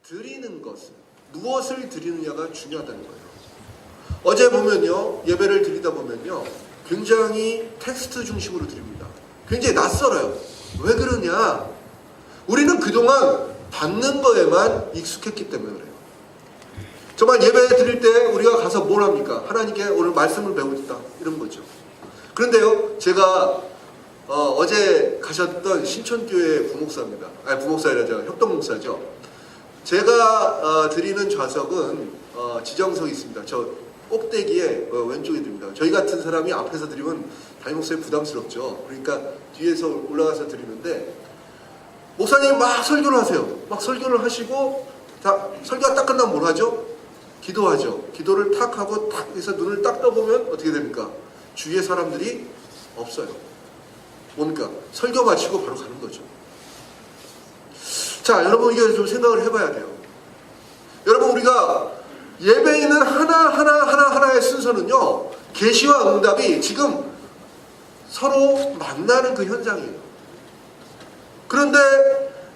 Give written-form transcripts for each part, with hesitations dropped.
드리는 것은 무엇을 드리느냐가 중요하다는 거예요. 어제 보면요, 예배를 드리다 보면요, 굉장히 텍스트 중심으로 드립니다. 굉장히 낯설어요. 왜 그러냐? 우리는 그동안 받는 거에만 익숙했기 때문에 그래요. 정말 예배 드릴 때 우리가 가서 뭘 합니까? 하나님께 오늘 말씀을 배우겠다, 이런 거죠. 그런데요, 제가 어제 가셨던 신촌교회 부목사입니다. 아니, 부목사가 아니라 협동목사죠. 제가 드리는 좌석은 지정석이 있습니다. 저 꼭대기에 왼쪽에 드립니다. 저희 같은 사람이 앞에서 드리면 담임목사님 부담스럽죠. 그러니까 뒤에서 올라가서 드리는데, 목사님이 막 설교를 하세요. 막 설교를 하시고, 설교가 딱 끝나면 뭘 하죠? 기도하죠. 기도를 탁 하고 탁 해서 눈을 딱 떠보면 어떻게 됩니까? 주위에 사람들이 없어요. 뭡니까? 설교 마치고 바로 가는 거죠. 자, 여러분, 이게 좀 생각을 해봐야 돼요. 여러분, 우리가 예배에 있는 하나하나의 순서는요, 계시와 응답이 지금 서로 만나는 그 현장이에요. 그런데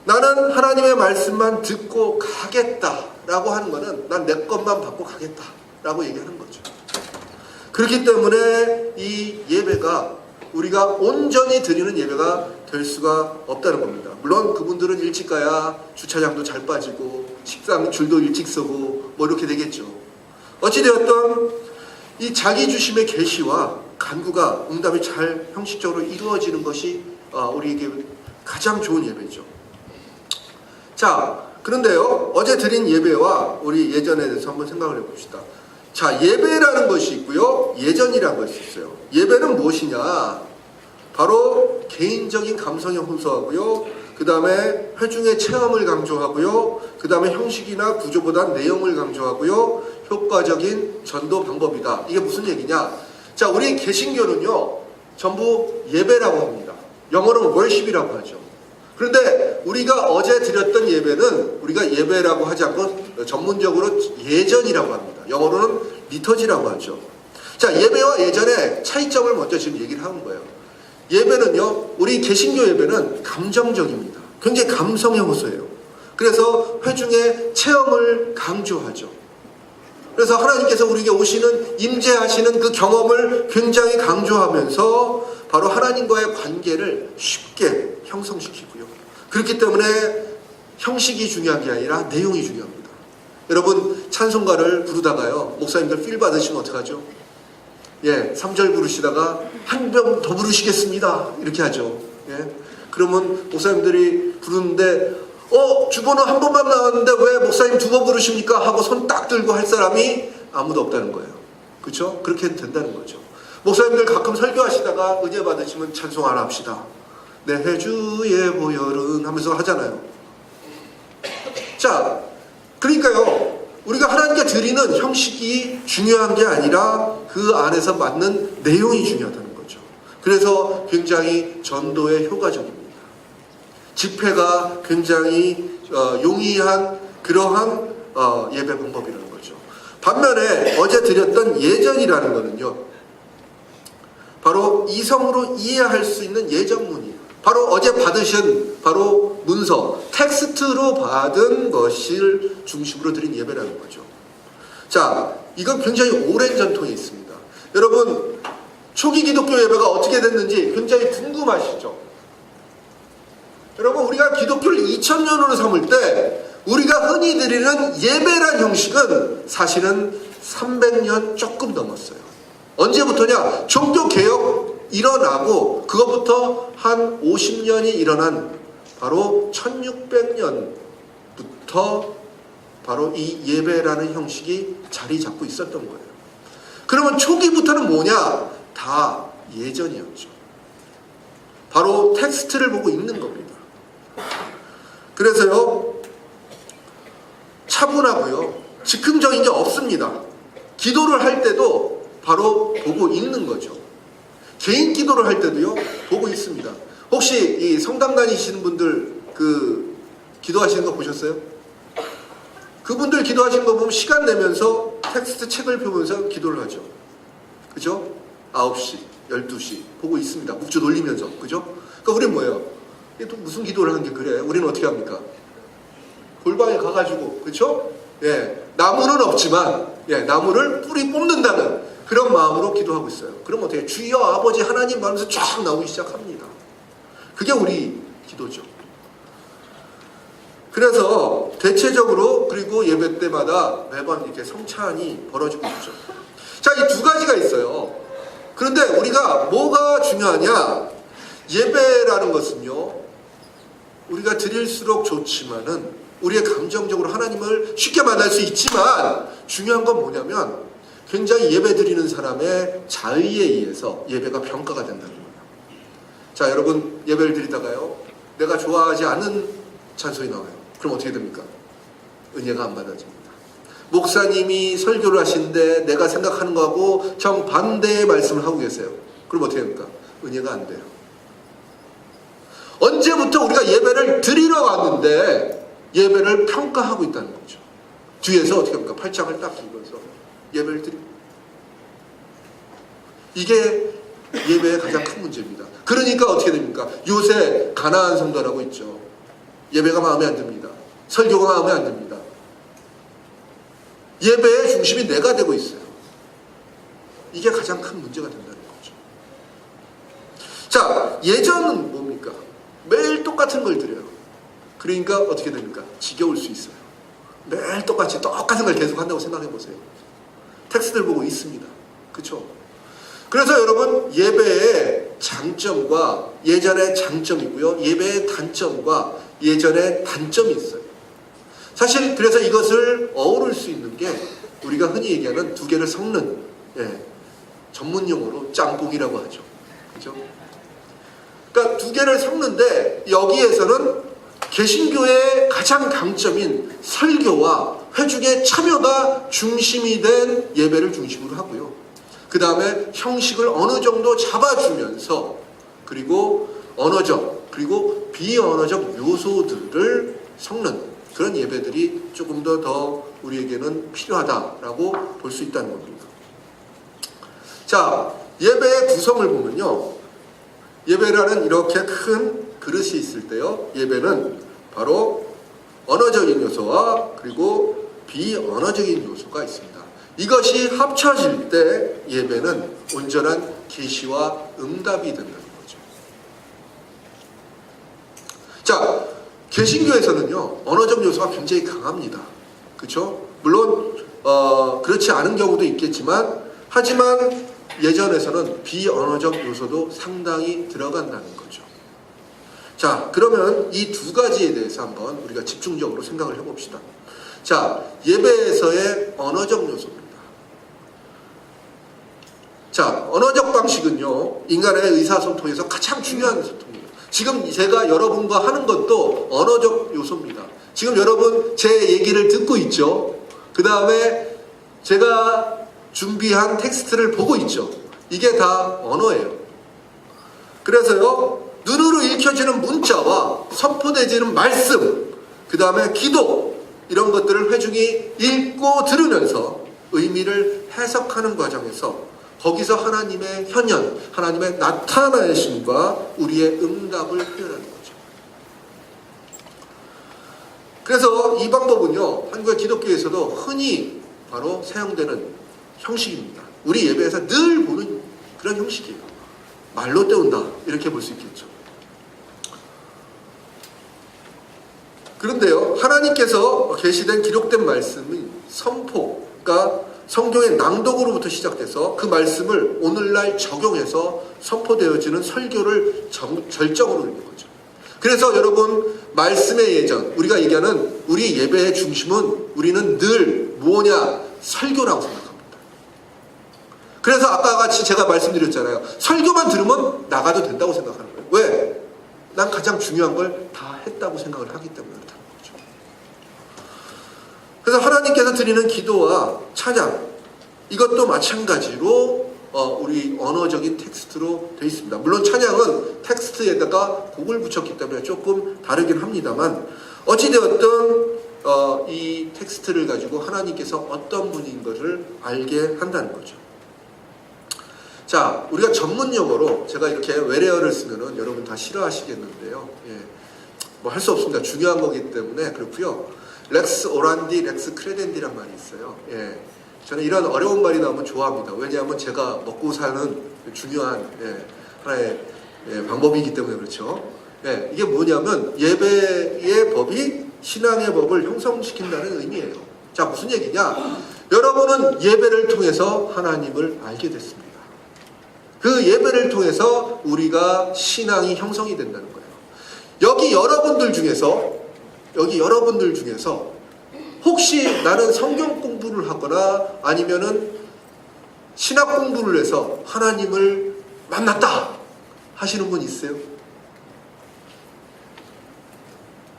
나는 하나님의 말씀만 듣고 가겠다라고 하는 거는 난 내 것만 받고 가겠다라고 얘기하는 거죠. 그렇기 때문에 이 예배가 우리가 온전히 드리는 예배가 될 수가 없다는 겁니다. 물론 그분들은 일찍 가야 주차장도 잘 빠지고 식당 줄도 일찍 서고 뭐 이렇게 되겠죠. 어찌되었든 이 자기 주심의 계시와 간구가 응답이 잘 형식적으로 이루어지는 것이 우리에게 가장 좋은 예배죠. 자, 그런데요, 어제 드린 예배와 우리 예전에 대해서 한번 생각을 해봅시다. 자, 예배라는 것이 있고요, 예전이라는 것이 있어요. 예배는 무엇이냐? 바로 개인적인 감성에 호소하고요, 그 다음에 회중의 체험을 강조하고요, 그 다음에 형식이나 구조보다 내용을 강조하고요, 효과적인 전도 방법이다. 이게 무슨 얘기냐? 자, 우리 개신교는요, 전부 예배라고 합니다. 영어로는 worship이라고 하죠. 그런데 우리가 어제 드렸던 예배는 우리가 예배라고 하지 않고 전문적으로 예전이라고 합니다. 영어로는 리터지라고 하죠. 자, 예배와 예전의 차이점을 먼저 지금 얘기를 하는 거예요. 예배는요, 우리 개신교 예배는 감정적입니다. 굉장히 감성에 호소해요. 그래서 회중의 체험을 강조하죠. 그래서 하나님께서 우리에게 오시는, 임재하시는 그 경험을 굉장히 강조하면서 바로 하나님과의 관계를 쉽게 형성시키고요. 그렇기 때문에 형식이 중요한 게 아니라 내용이 중요합니다. 여러분, 찬송가를 부르다가요, 목사님들 필 받으시면 어떡하죠? 예, 3절 부르시다가 한 병 더 부르시겠습니다, 이렇게 하죠. 예, 그러면 목사님들이 부르는데 주번호 한 번만 나왔는데 왜 목사님 두 번 부르십니까? 하고 손 딱 들고 할 사람이 아무도 없다는 거예요. 그렇죠? 그렇게 해도 된다는 거죠. 목사님들 가끔 설교하시다가 은혜 받으시면 찬송 안 합시다. 내 해주의 보혈은 하면서 하잖아요. 자, 그러니까요, 우리가 하나님께 드리는 형식이 중요한 게 아니라 그 안에서 맞는 내용이 중요하다는 거죠. 그래서 굉장히 전도에 효과적입니다. 집회가 굉장히 용이한 그러한 예배 방법이라는 거죠. 반면에 어제 드렸던 예전이라는 거는요, 바로 이성으로 이해할 수 있는 예전문이에요. 바로 어제 받으신 바로 문서, 텍스트로 받은 것을 중심으로 드린 예배라는 거죠. 자, 이건 굉장히 오랜 전통이 있습니다. 여러분, 초기 기독교 예배가 어떻게 됐는지 굉장히 궁금하시죠? 여러분, 우리가 기독교를 2000년으로 삼을 때 우리가 흔히 드리는 예배란 형식은 사실은 300년 조금 넘었어요. 언제부터냐? 종교개혁 일어나고 그것부터 한 50년이 일어난 바로 1600년부터 바로 이 예배라는 형식이 자리 잡고 있었던 거예요. 그러면 초기부터는 뭐냐? 다 예전이었죠. 바로 텍스트를 보고 읽는 겁니다. 그래서요, 차분하고요, 즉흥적인 게 없습니다. 기도를 할 때도 바로 보고 읽는 거죠. 개인 기도를 할 때도요, 보고 있습니다. 혹시 이 성당 다니시는 분들 기도하시는 거 보셨어요? 그분들 기도하시는 거 보면 시간 내면서 텍스트 책을 펴면서 기도를 하죠. 그죠? 9시, 12시 보고 있습니다. 묵주 돌리면서. 그죠? 그러니까 우리는 뭐예요? 또 무슨 기도를 하는 게 그래? 우리는 어떻게 합니까? 골방에 가가지고, 그렇죠? 예, 나무는 없지만 나무를 뿌리 뽑는다는 그런 마음으로 기도하고 있어요. 그럼 어떻게 주여 아버지 하나님 말하면서 쫙 나오기 시작합니다. 그게 우리 기도죠. 그래서 대체적으로 그리고 예배 때마다 매번 이렇게 성찬이 벌어지고 있죠. 자, 이 두 가지가 있어요. 그런데 우리가 뭐가 중요하냐? 예배라는 것은요, 우리가 드릴수록 좋지만은 우리의 감정적으로 하나님을 쉽게 만날 수 있지만 중요한 건 뭐냐면 굉장히 예배 드리는 사람의 자의에 의해서 예배가 평가가 된다는 거예요. 자, 여러분 예배를 드리다가요, 내가 좋아하지 않은 찬송이 나와요. 그럼 어떻게 됩니까? 은혜가 안 받아집니다. 목사님이 설교를 하시는데 내가 생각하는 거하고 정반대의 말씀을 하고 계세요. 그럼 어떻게 됩니까? 은혜가 안 돼요. 언제부터 우리가 예배를 드리러 왔는데 예배를 평가하고 있다는 거죠. 뒤에서 어떻게 합니까? 팔짱을 딱 끼면서 예배를 드립니다. 이게 예배의 가장 큰 문제입니다. 그러니까 어떻게 됩니까? 요새 가나안 성도라고 있죠. 예배가 마음에 안 듭니다. 설교가 마음에 안 듭니다. 예배의 중심이 내가 되고 있어요. 이게 가장 큰 문제가 된다는 거죠. 자, 예전은 뭡니까? 매일 똑같은 걸 드려요. 그러니까 어떻게 됩니까? 지겨울 수 있어요. 매일 똑같이 똑같은 걸 계속 한다고 생각해 보세요. 텍스트를 보고 있습니다. 그렇죠? 그래서 여러분, 예배의 장점과 예전의 장점이고요, 예배의 단점과 예전의 단점이 있어요. 사실 그래서 이것을 어우를 수 있는 게 우리가 흔히 얘기하는 두 개를 섞는, 전문 용어로 짬뽕이라고 하죠. 그렇죠? 그러니까 두 개를 섞는데 여기에서는 개신교의 가장 강점인 설교와 회중의 참여가 중심이 된 예배를 중심으로 하고요. 그 다음에 형식을 어느 정도 잡아주면서 그리고 언어적 그리고 비언어적 요소들을 섞는 그런 예배들이 조금 더 우리에게는 필요하다라고 볼 수 있다는 겁니다. 자, 예배의 구성을 보면요, 예배라는 이렇게 큰 그릇이 있을 때요, 예배는 바로 언어적인 요소와 그리고 비언어적인 요소가 있습니다. 이것이 합쳐질 때 예배는 온전한 계시와 응답이 된다는 거죠. 자, 개신교에서는요, 언어적 요소가 굉장히 강합니다. 그렇죠? 물론 그렇지 않은 경우도 있겠지만, 하지만 예전에서는 비언어적 요소도 상당히 들어간다는 거죠. 자, 그러면 이 두 가지에 대해서 한번 우리가 집중적으로 생각을 해봅시다. 자, 예배에서의 언어적 요소입니다. 자, 언어적 방식은요, 인간의 의사소통에서 가장 중요한 소통입니다. 지금 제가 여러분과 하는 것도 언어적 요소입니다. 지금 여러분 제 얘기를 듣고 있죠. 그 다음에 제가 준비한 텍스트를 보고 있죠. 이게 다 언어예요. 그래서요, 눈으로 읽혀지는 문자와 선포되지는 말씀, 그 다음에 기도, 이런 것들을 회중이 읽고 들으면서 의미를 해석하는 과정에서 거기서 하나님의 현현, 하나님의 나타나심과 우리의 응답을 표현하는 거죠. 그래서 이 방법은요, 한국의 기독교에서도 흔히 바로 사용되는 형식입니다. 우리 예배에서 늘 보는 그런 형식이에요. 말로 때운다, 이렇게 볼 수 있겠죠. 그런데요, 하나님께서 계시된 기록된 말씀은 선포가 성경의 낭독으로부터 시작돼서 그 말씀을 오늘날 적용해서 선포되어지는 설교를 절정으로 읽는 거죠. 그래서 여러분, 말씀의 예전, 우리가 얘기하는 우리 예배의 중심은 우리는 늘 뭐냐? 설교라고 생각합니다. 그래서 아까 같이 제가 말씀드렸잖아요. 설교만 들으면 나가도 된다고 생각하는 거예요. 왜? 난 가장 중요한 걸 다 했다고 생각을 하기 때문에 그렇다는 거죠. 그래서 하나님께서 드리는 기도와 찬양, 이것도 마찬가지로 우리 언어적인 텍스트로 되어 있습니다. 물론 찬양은 텍스트에다가 곡을 붙였기 때문에 조금 다르긴 합니다만, 어찌되었든 이 텍스트를 가지고 하나님께서 어떤 분인 것을 알게 한다는 거죠. 자, 우리가 전문 용어로 제가 이렇게 외래어를 쓰면은 여러분 다 싫어하시겠는데요. 뭐 할 수 없습니다. 중요한 거기 때문에 그렇고요. 렉스 오란디, 렉스 크레덴디란 말이 있어요. 예. 저는 이런 어려운 말이 나오면 좋아합니다. 왜냐하면 제가 먹고 사는 중요한 하나의 방법이기 때문에 그렇죠. 예. 이게 뭐냐면 예배의 법이 신앙의 법을 형성시킨다는 의미예요. 자, 무슨 얘기냐? 여러분은 예배를 통해서 하나님을 알게 됐습니다. 그 예배를 통해서 우리가 신앙이 형성이 된다는 거예요. 여기 여러분들 중에서 혹시 나는 성경 공부를 하거나 아니면은 신학 공부를 해서 하나님을 만났다 하시는 분 있어요?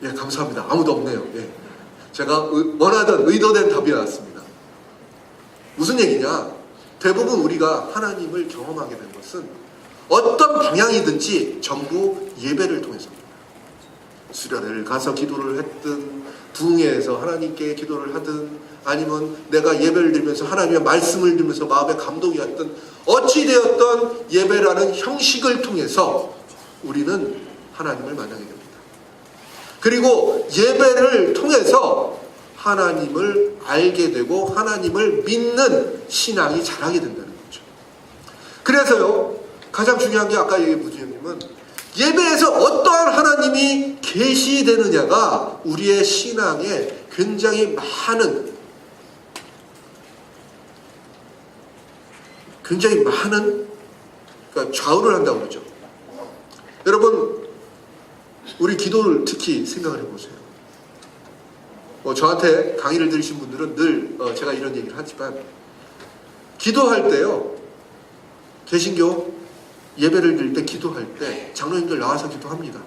예, 감사합니다. 아무도 없네요. 예. 제가 원하던 의도된 답이 나왔습니다. 무슨 얘기냐? 대부분 우리가 하나님을 경험하게 된 것은 어떤 방향이든지 전부 예배를 통해서입니다. 수련회를 가서 기도를 했든 부흥회에서 하나님께 기도를 하든 아니면 내가 예배를 드리면서 하나님의 말씀을 들으면서 마음에 감동이 왔든 어찌되었던 예배라는 형식을 통해서 우리는 하나님을 만나게 됩니다. 그리고 예배를 통해서 하나님을 알게 되고 하나님을 믿는 신앙이 자라게 된다는 거죠. 그래서요, 가장 중요한 게 아까 얘기해 부주님은 예배에서 어떠한 하나님이 계시되느냐가 우리의 신앙에 굉장히 많은 그러니까 좌우를 한다고 그러죠. 여러분, 우리 기도를 특히 생각을 해보세요. 저한테 강의를 들으신 분들은 늘 제가 이런 얘기를 하지만 기도할 때요, 개신교 예배를 드릴 때 기도할 때 장로님들 나와서 기도합니다.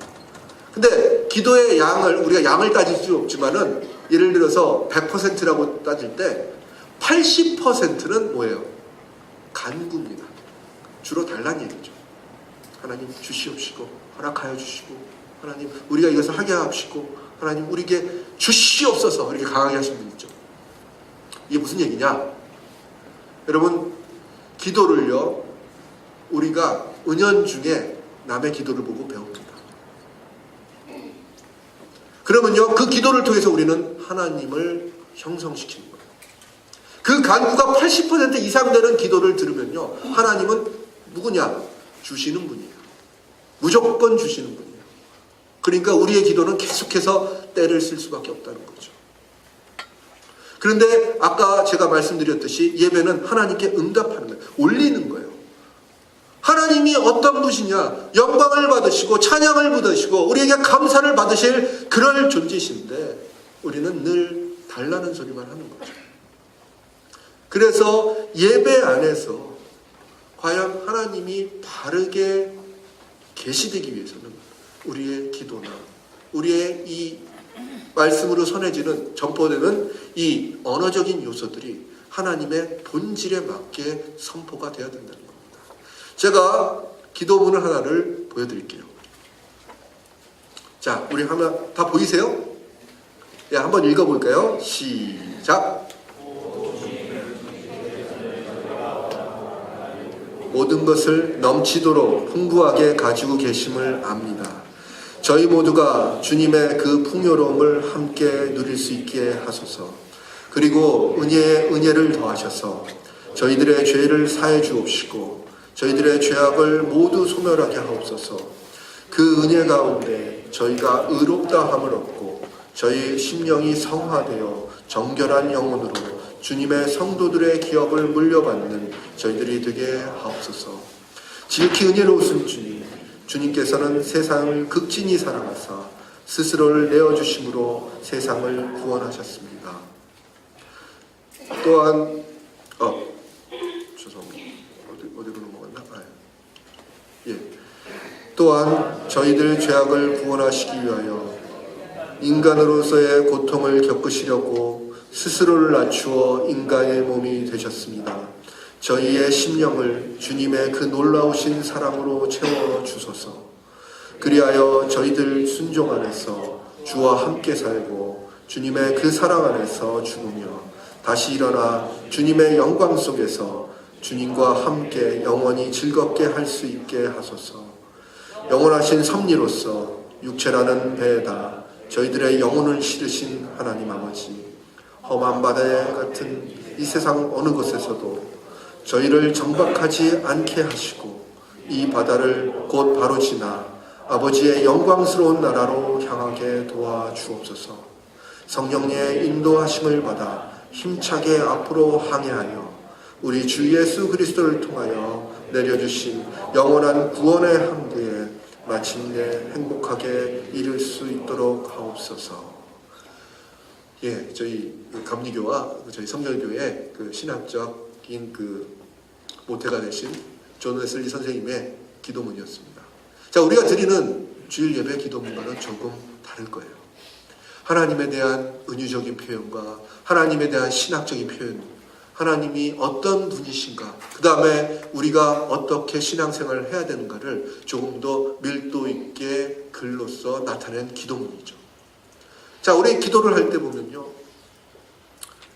근데 기도의 양을 우리가 양을 따질 수 없지만은 예를 들어서 100%라고 따질 때 80%는 뭐예요? 간구입니다. 주로 달란 얘기죠. 하나님 주시옵시고 허락하여 주시고 하나님 우리가 이것을 하게 하옵시고 하나님 우리에게 주시옵소서 이렇게 강하게 하신 분 있죠. 이게 무슨 얘기냐? 여러분, 기도를요 우리가 은연중에 남의 기도를 보고 배웁니다. 그러면요 그 기도를 통해서 우리는 하나님을 형성시키는 거예요. 그 간구가 80% 이상 되는 기도를 들으면요 하나님은 누구냐? 주시는 분이에요. 무조건 주시는 분이에요. 그러니까 우리의 기도는 계속해서 때를 쓸 수밖에 없다는 거죠. 그런데 아까 제가 말씀드렸듯이 예배는 하나님께 응답하는 거예요. 올리는 거예요. 하나님이 어떤 분이냐? 영광을 받으시고 찬양을 받으시고 우리에게 감사를 받으실 그럴 존재이신데 우리는 늘 달라는 소리만 하는 거죠. 그래서 예배 안에서 과연 하나님이 바르게 계시되기 위해서는 우리의 기도나 우리의 이 말씀으로 전해지는 전포되는 이 언어적인 요소들이 하나님의 본질에 맞게 선포가 되어야 된다는 겁니다. 제가 기도문을 하나를 보여드릴게요. 자, 우리 하나 다 보이세요? 예, 한번 읽어볼까요? 시작. 모든 것을 넘치도록 풍부하게 가지고 계심을 압니다. 저희 모두가 주님의 그 풍요로움을 함께 누릴 수 있게 하소서. 그리고 은혜에 은혜를 더하셔서 저희들의 죄를 사해 주옵시고 저희들의 죄악을 모두 소멸하게 하옵소서. 그 은혜 가운데 저희가 의롭다함을 얻고 저희 심령이 성화되어 정결한 영혼으로 주님의 성도들의 기업을 물려받는 저희들이 되게 하옵소서. 지극히 은혜로우신 주님, 주님께서는 세상을 극진히 사랑하사 스스로를 내어주심으로 세상을 구원하셨습니다. 또한 죄송합니다. 어디로 넘어갔나? 예. 또한 저희들 죄악을 구원하시기 위하여 인간으로서의 고통을 겪으시려고 스스로를 낮추어 인간의 몸이 되셨습니다. 저희의 심령을 주님의 그 놀라우신 사랑으로 채워 주소서. 그리하여 저희들 순종 안에서 주와 함께 살고 주님의 그 사랑 안에서 죽으며 다시 일어나 주님의 영광 속에서 주님과 함께 영원히 즐겁게 할 수 있게 하소서. 영원하신 섭리로서 육체라는 배에다 저희들의 영혼을 실으신 하나님 아버지, 험한 바다 같은 이 세상 어느 곳에서도 저희를 정박하지 않게 하시고 이 바다를 곧 바로 지나 아버지의 영광스러운 나라로 향하게 도와주옵소서. 성령의 인도하심을 받아 힘차게 앞으로 항해하여 우리 주 예수 그리스도를 통하여 내려주신 영원한 구원의 항구에 마침내 행복하게 이를 수 있도록 하옵소서. 예, 저희 감리교와 저희 성결교회 그 신학적인 그 모태가 되신 존 웨슬리 선생님의 기도문이었습니다. 자, 우리가 드리는 주일 예배 기도문과는 조금 다를 거예요. 하나님에 대한 은유적인 표현과 하나님에 대한 신학적인 표현, 하나님이 어떤 분이신가, 그 다음에 우리가 어떻게 신앙생활을 해야 되는가를 조금 더 밀도 있게 글로써 나타낸 기도문이죠. 자, 우리 기도를 할 때 보면요,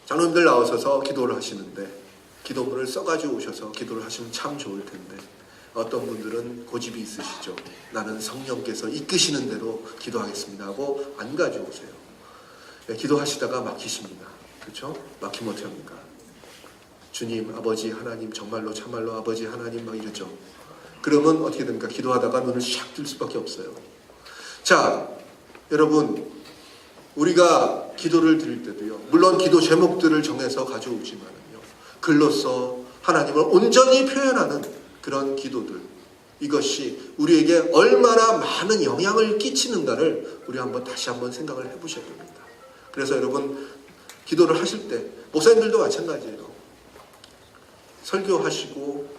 장로님들 나오셔서 기도를 하시는데 기도문을 써가지고 오셔서 기도를 하시면 참 좋을 텐데 어떤 분들은 고집이 있으시죠. 나는 성령께서 이끄시는 대로 기도하겠습니다 하고 안 가지고 오세요. 네, 기도하시다가 막히십니다. 그렇죠? 막히면 어떻게 합니까? 주님, 아버지 하나님, 정말로 참말로 아버지 하나님 막 이러죠. 그러면 어떻게 됩니까? 기도하다가 눈을 샥 뜰 수밖에 없어요. 자, 여러분, 우리가 기도를 드릴 때도요, 물론 기도 제목들을 정해서 가져오지만은요, 글로써 하나님을 온전히 표현하는 그런 기도들, 이것이 우리에게 얼마나 많은 영향을 끼치는가를 우리 다시 한번 생각을 해보셔야 됩니다. 그래서 여러분, 기도를 하실 때, 목사님들도 마찬가지예요. 설교하시고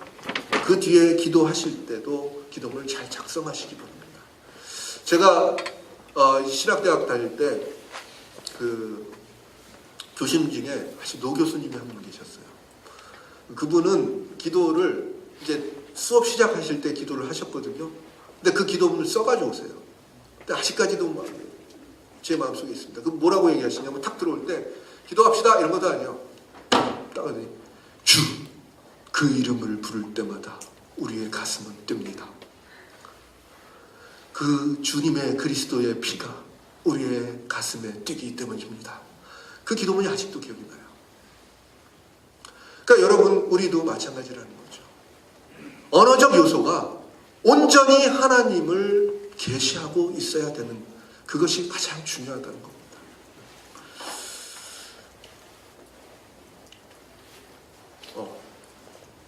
그 뒤에 기도하실 때도 기도문을 잘 작성하시기 바랍니다. 제가 신학대학 다닐 때 그 교심 중에 아주 노 교수님이 한 분 계셨어요. 그분은 기도를 이제 수업 시작하실 때 기도를 하셨거든요. 근데 그 기도문을 써가지고 오세요. 근데 아직까지도 제 마음속에 있습니다. 그 뭐라고 얘기하시냐면 탁 들어올 때 기도합시다 이런 것도 아니에요. 딱 하더니 주 그 이름을 부를 때마다 우리의 가슴은 뜹니다. 그 주님의 그리스도의 피가 우리의 가슴에 뛰기 때문입니다. 그 기도문이 아직도 기억이 나요. 그러니까 여러분, 우리도 마찬가지라는 거죠. 언어적 요소가 온전히 하나님을 계시하고 있어야 되는, 그것이 가장 중요하다는 겁니다.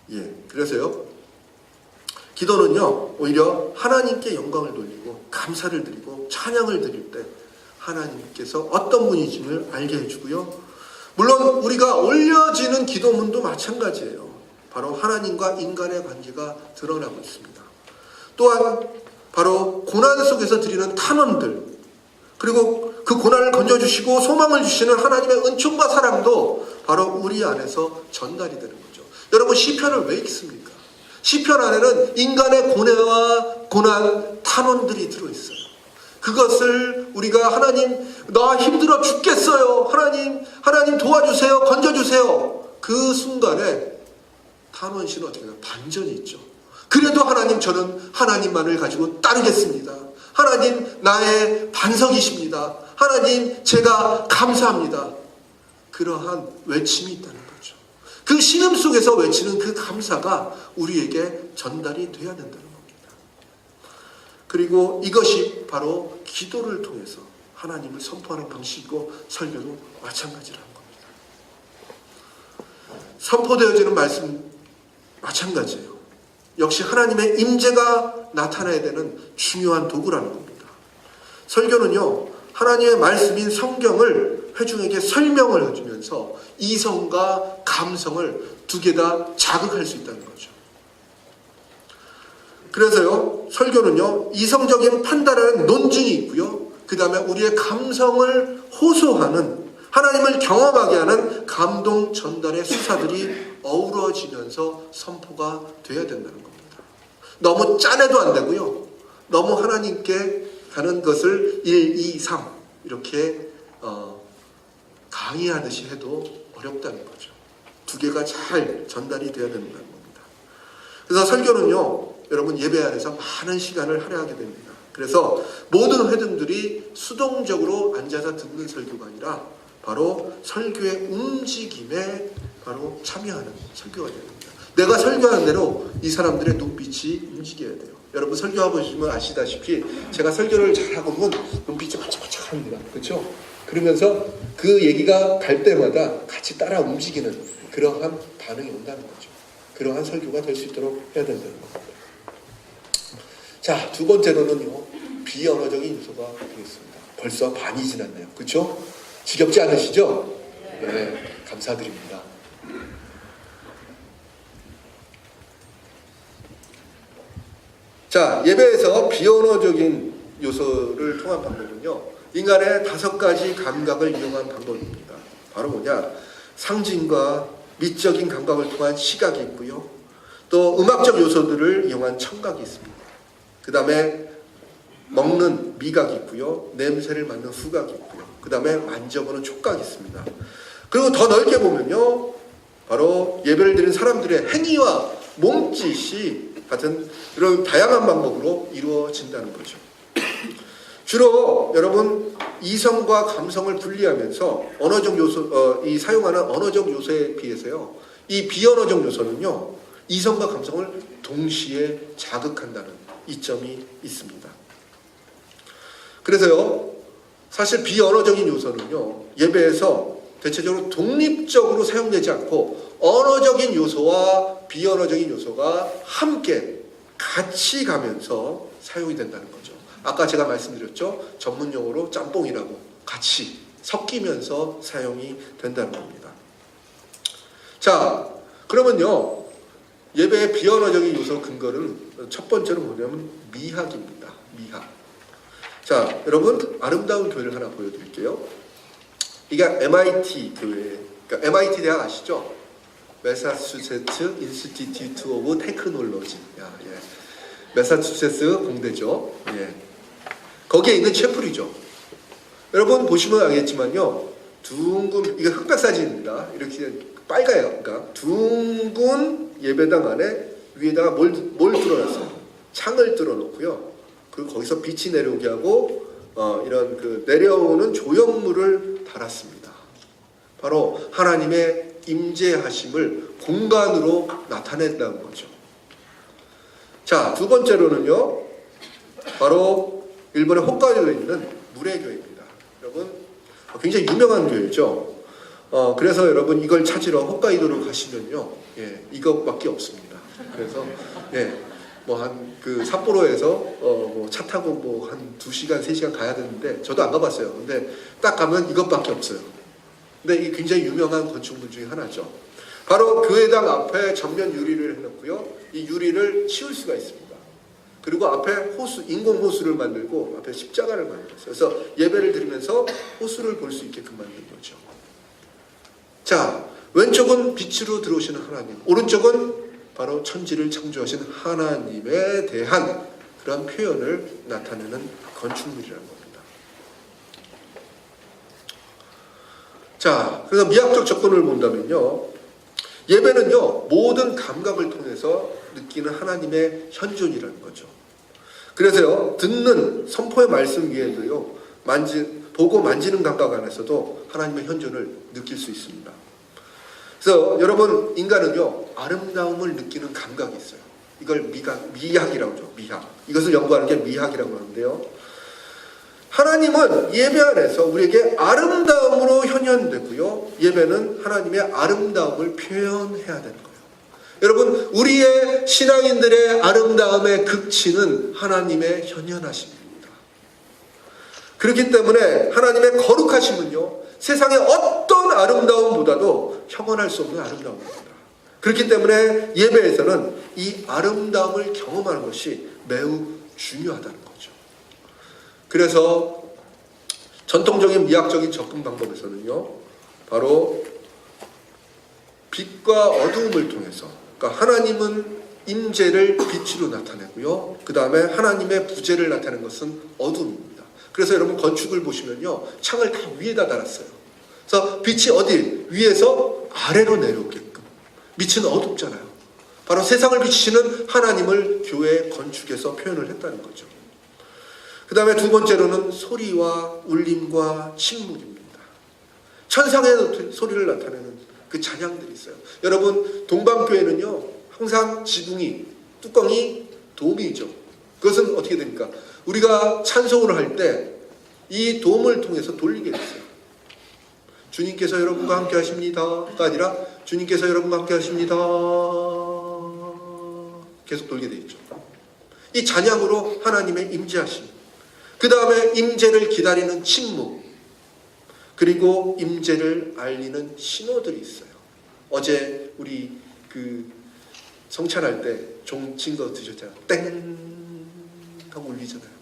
예, 그래서요, 기도는요, 오히려 하나님께 영광을 돌리고 감사를 드리고 찬양을 드릴 때 하나님께서 어떤 분이심을 알게 해주고요, 물론 우리가 올려지는 기도문도 마찬가지예요. 바로 하나님과 인간의 관계가 드러나고 있습니다. 또한 바로 고난 속에서 드리는 탄원들, 그리고 그 고난을 건져주시고 소망을 주시는 하나님의 은총과 사랑도 바로 우리 안에서 전달이 되는 거죠. 여러분, 시편을 왜 읽습니까? 시편 안에는 인간의 고뇌와 고난, 탄원들이 들어있어요. 그것을 우리가 하나님, 나 힘들어 죽겠어요. 하나님 도와주세요. 건져주세요. 그 순간에 탄원시는 어떻게 해요? 반전이 있죠. 그래도 하나님, 저는 하나님만을 가지고 따르겠습니다. 하나님, 나의 반석이십니다. 하나님, 제가 감사합니다. 그러한 외침이 있다는 거죠. 그 신음 속에서 외치는 그 감사가 우리에게 전달이 돼야 된다는 겁니다. 그리고 이것이 바로 기도를 통해서 하나님을 선포하는 방식이고 설교도 마찬가지라는 겁니다. 선포되어지는 말씀 마찬가지예요. 역시 하나님의 임재가 나타나야 되는 중요한 도구라는 겁니다. 설교는요, 하나님의 말씀인 성경을 회중에게 설명을 해주면서 이성과 감성을 두 개 다 자극할 수 있다는 거죠. 그래서요, 설교는요, 이성적인 판단하는 논증이 있고요, 그 다음에 우리의 감성을 호소하는, 하나님을 경험하게 하는 감동 전달의 수사들이 어우러지면서 선포가 돼야 된다는 겁니다. 너무 짠해도 안 되고요, 너무 하나님께 가는 것을 1, 2, 3 이렇게 강의하듯이 해도 어렵다는 거죠. 두 개가 잘 전달이 돼야 된다는 겁니다. 그래서 설교는요, 여러분, 예배 안에서 많은 시간을 할애하게 됩니다. 그래서 모든 회중들이 수동적으로 앉아서 듣는 설교가 아니라 바로 설교의 움직임에 바로 참여하는 설교가 됩니다. 내가 설교하는 대로 이 사람들의 눈빛이 움직여야 돼요. 여러분 설교하고 계시면 아시다시피 제가 설교를 잘하고 보면 눈빛이 반짝반짝합니다. 그렇죠? 그러면서 그 얘기가 갈 때마다 같이 따라 움직이는 그러한 반응이 온다는 거죠. 그러한 설교가 될 수 있도록 해야 된다는 겁니다. 자, 두 번째로는요, 비언어적인 요소가 되겠습니다. 벌써 반이 지났네요. 그렇죠? 지겹지 않으시죠? 네, 감사드립니다. 자, 예배에서 비언어적인 요소를 통한 방법은요, 인간의 5가지 감각을 이용한 방법입니다. 바로 뭐냐? 상징과 미적인 감각을 통한 시각이 있고요. 또 음악적 요소들을 이용한 청각이 있습니다. 그 다음에 먹는 미각이 있고요. 냄새를 맡는 후각이 있고요. 그 다음에 만져보는 촉각이 있습니다. 그리고 더 넓게 보면요, 바로 예배를 드리는 사람들의 행위와 몸짓이 같은 이런 다양한 방법으로 이루어진다는 거죠. 주로 여러분 이성과 감성을 분리하면서 언어적 요소, 이 사용하는 언어적 요소에 비해서요, 이 비언어적 요소는요, 이성과 감성을 동시에 자극한다는 이점이 있습니다. 그래서요, 사실 비언어적인 요소는요, 예배에서 대체적으로 독립적으로 사용되지 않고 언어적인 요소와 비언어적인 요소가 함께 같이 가면서 사용이 된다는 거죠. 아까 제가 말씀드렸죠. 전문 용어로 짬뽕이라고 같이 섞이면서 사용이 된다는 겁니다. 자, 그러면요, 예배의 비언어적인 요소 근거는 첫 번째로 뭐냐면 미학입니다. 미학. 자, 여러분 아름다운 교회를 하나 보여드릴게요. 이게 MIT 교회, 그러니까 MIT 대학 아시죠? 매사추세츠 인스티튜트 오브 테크놀로지. 매사추세츠 공대죠. 예. 거기에 있는 채플이죠. 여러분 보시면 알겠지만요, 둥근, 이거 흑백 사진입니다. 이렇게 빨가요. 그러니까 둥근 예배당 안에 위에다가 뭘 뚫어놨어요? 창을 뚫어놓고요. 그리고 거기서 빛이 내려오게 하고 이런 그 내려오는 조형물을 달았습니다. 바로 하나님의 임재하심을 공간으로 나타낸다는 거죠. 자, 두 번째로는요, 바로 일본의 홋카이도에 있는 무레교회입니다. 여러분 굉장히 유명한 교회죠. 그래서 여러분 이걸 찾으러 홋카이도로 가시면요, 예, 이것밖에 없습니다. 그래서 예, 뭐 한 그 삿포로에서 뭐 차 타고 뭐 한 2시간 3시간 가야 되는데 저도 안 가봤어요. 근데 딱 가면 이것밖에 없어요. 근데 이게 굉장히 유명한 건축물 중에 하나죠. 바로 교회당 앞에 전면 유리를 해놓고요, 이 유리를 치울 수가 있습니다. 그리고 앞에 호수, 인공 호수를 만들고 앞에 십자가를 만들었어요. 그래서 예배를 드리면서 호수를 볼 수 있게끔 만든 거죠. 자, 왼쪽은 빛으로 들어오시는 하나님, 오른쪽은 바로 천지를 창조하신 하나님에 대한 그런 표현을 나타내는 건축물이라는 겁니다. 자, 그래서 미학적 접근을 본다면요, 예배는요, 모든 감각을 통해서 느끼는 하나님의 현존이라는 거죠. 그래서요, 듣는 선포의 말씀 위에도요, 보고 만지는 감각 안에서도 하나님의 현존을 느낄 수 있습니다. 그래서 여러분, 인간은요, 아름다움을 느끼는 감각이 있어요. 이걸 미학이라고 하죠. 미학. 이것을 연구하는 게 미학이라고 하는데요, 하나님은 예배 안에서 우리에게 아름다움으로 현현되고요, 예배는 하나님의 아름다움을 표현해야 되는 거예요. 여러분, 우리의 신앙인들의 아름다움의 극치는 하나님의 현현하심입니다. 그렇기 때문에 하나님의 거룩하심은요, 세상의 어떤 아름다움보다도 형언할 수 없는 아름다움입니다. 그렇기 때문에 예배에서는 이 아름다움을 경험하는 것이 매우 중요하다는 거죠. 그래서 전통적인 미학적인 접근 방법에서는요, 바로 빛과 어두움을 통해서, 그러니까 하나님은 임재를 빛으로 나타내고요, 그 다음에 하나님의 부재를 나타내는 것은 어두움입니다. 그래서 여러분 건축을 보시면요, 창을 다 위에다 달았어요. 그래서 빛이 어디? 위에서 아래로 내려오게끔. 빛은 어둡잖아요. 바로 세상을 비추시는 하나님을 교회 건축에서 표현을 했다는 거죠. 그 다음에 두 번째로는 소리와 울림과 침묵입니다. 천상의 소리를 나타내는 그 찬양들이 있어요. 여러분, 동방교회는요, 항상 지붕이, 뚜껑이 돔이죠. 그것은 어떻게 됩니까? 우리가 찬송을 할 때 이 돔을 통해서 돌리게 됐어요. 주님께서 여러분과 함께 하십니다가 아니라 주님께서 여러분과 함께 하십니다. 계속 돌게 돼 있죠. 이 찬양으로 하나님의 임재하심, 그 다음에 임재를 기다리는 침묵, 그리고 임재를 알리는 신호들이 있어요. 어제 우리 그 성찬할 때 종친 거 드셨잖아요. 땡 하고 울리잖아요.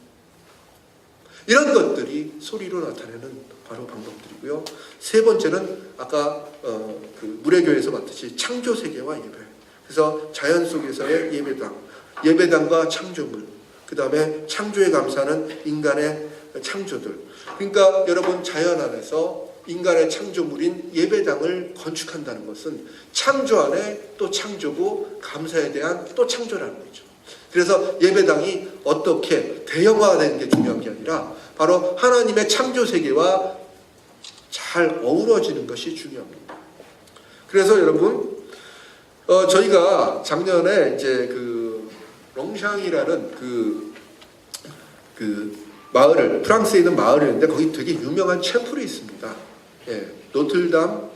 이런 것들이 소리로 나타내는 바로 방법들이고요. 세 번째는 아까 그 무례교에서 봤듯이 창조 세계와 예배. 그래서 자연 속에서의 예배당, 예배당과 창조물, 그 다음에 창조에 감사하는 인간의 창조들. 그러니까 여러분, 자연 안에서 인간의 창조물인 예배당을 건축한다는 것은 창조 안에 또 창조고 감사에 대한 또 창조라는 거죠. 그래서 예배당이 어떻게 대형화되는 게 중요한 게 아니라 바로 하나님의 창조 세계와 잘 어우러지는 것이 중요합니다. 그래서 여러분, 저희가 작년에 이제 그 롱샹이라는 그 마을을, 프랑스에 있는 마을이었는데 거기 되게 유명한 채플이 있습니다. 예, 노틀담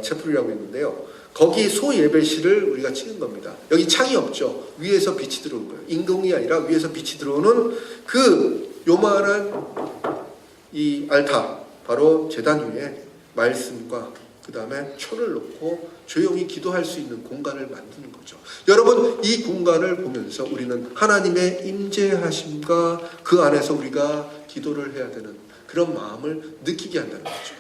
채플이라고 있는데요. 거기 소예배실을 우리가 치는 겁니다. 여기 창이 없죠. 위에서 빛이 들어오는 거예요. 인공이 아니라 위에서 빛이 들어오는 그 요만한 이 알타, 바로 제단 위에 말씀과 그 다음에 초를 놓고 조용히 기도할 수 있는 공간을 만드는 거죠. 여러분, 이 공간을 보면서 우리는 하나님의 임재하심과 그 안에서 우리가 기도를 해야 되는 그런 마음을 느끼게 한다는 거죠.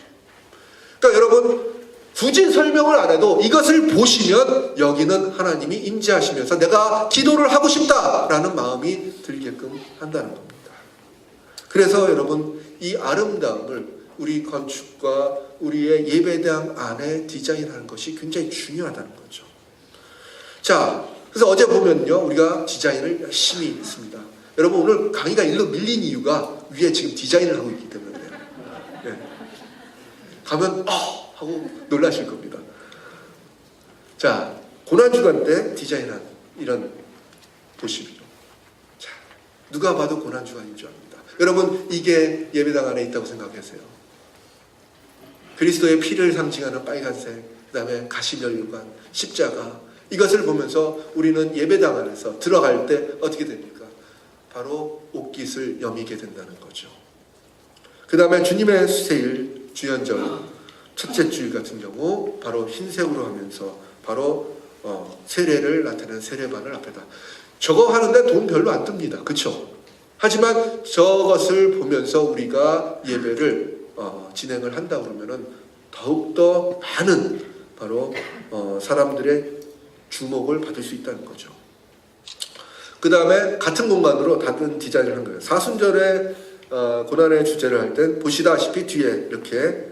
그러니까 여러분, 굳이 설명을 안 해도 이것을 보시면 여기는 하나님이 임재하시면서 내가 기도를 하고 싶다라는 마음이 들게끔 한다는 겁니다. 그래서 여러분, 이 아름다움을 우리 건축과 우리의 예배당 안에 디자인하는 것이 굉장히 중요하다는 거죠. 자, 그래서 어제 보면요, 우리가 디자인을 열심히 했습니다. 여러분, 오늘 강의가 일로 밀린 이유가 위에 지금 디자인을 하고 있기 때문에 그래요. 네. 가면 하고 놀라실 겁니다. 자, 고난주간 때 디자인한 이런 도시죠. 자, 누가 봐도 고난주간인 줄 압니다. 여러분, 이게 예배당 안에 있다고 생각하세요? 그리스도의 피를 상징하는 빨간색, 그 다음에 가시면류관, 십자가, 이것을 보면서 우리는 예배당 안에서 들어갈 때 어떻게 됩니까? 바로 옷깃을 여미게 된다는 거죠. 그 다음에 주님의 세일, 주연절, 첫째 주일 같은 경우 바로 흰색으로 하면서 바로 세례를 나타내는 세례반을 앞에다. 저거 하는데 돈 별로 안 듭니다. 그렇죠? 하지만 저것을 보면서 우리가 예배를 진행을 한다 그러면은 더욱더 많은 바로 사람들의 주목을 받을 수 있다는 거죠. 그 다음에 같은 공간으로 다른 디자인을 한 거예요. 사순절에 고난의 주제를 할 땐 보시다시피 뒤에 이렇게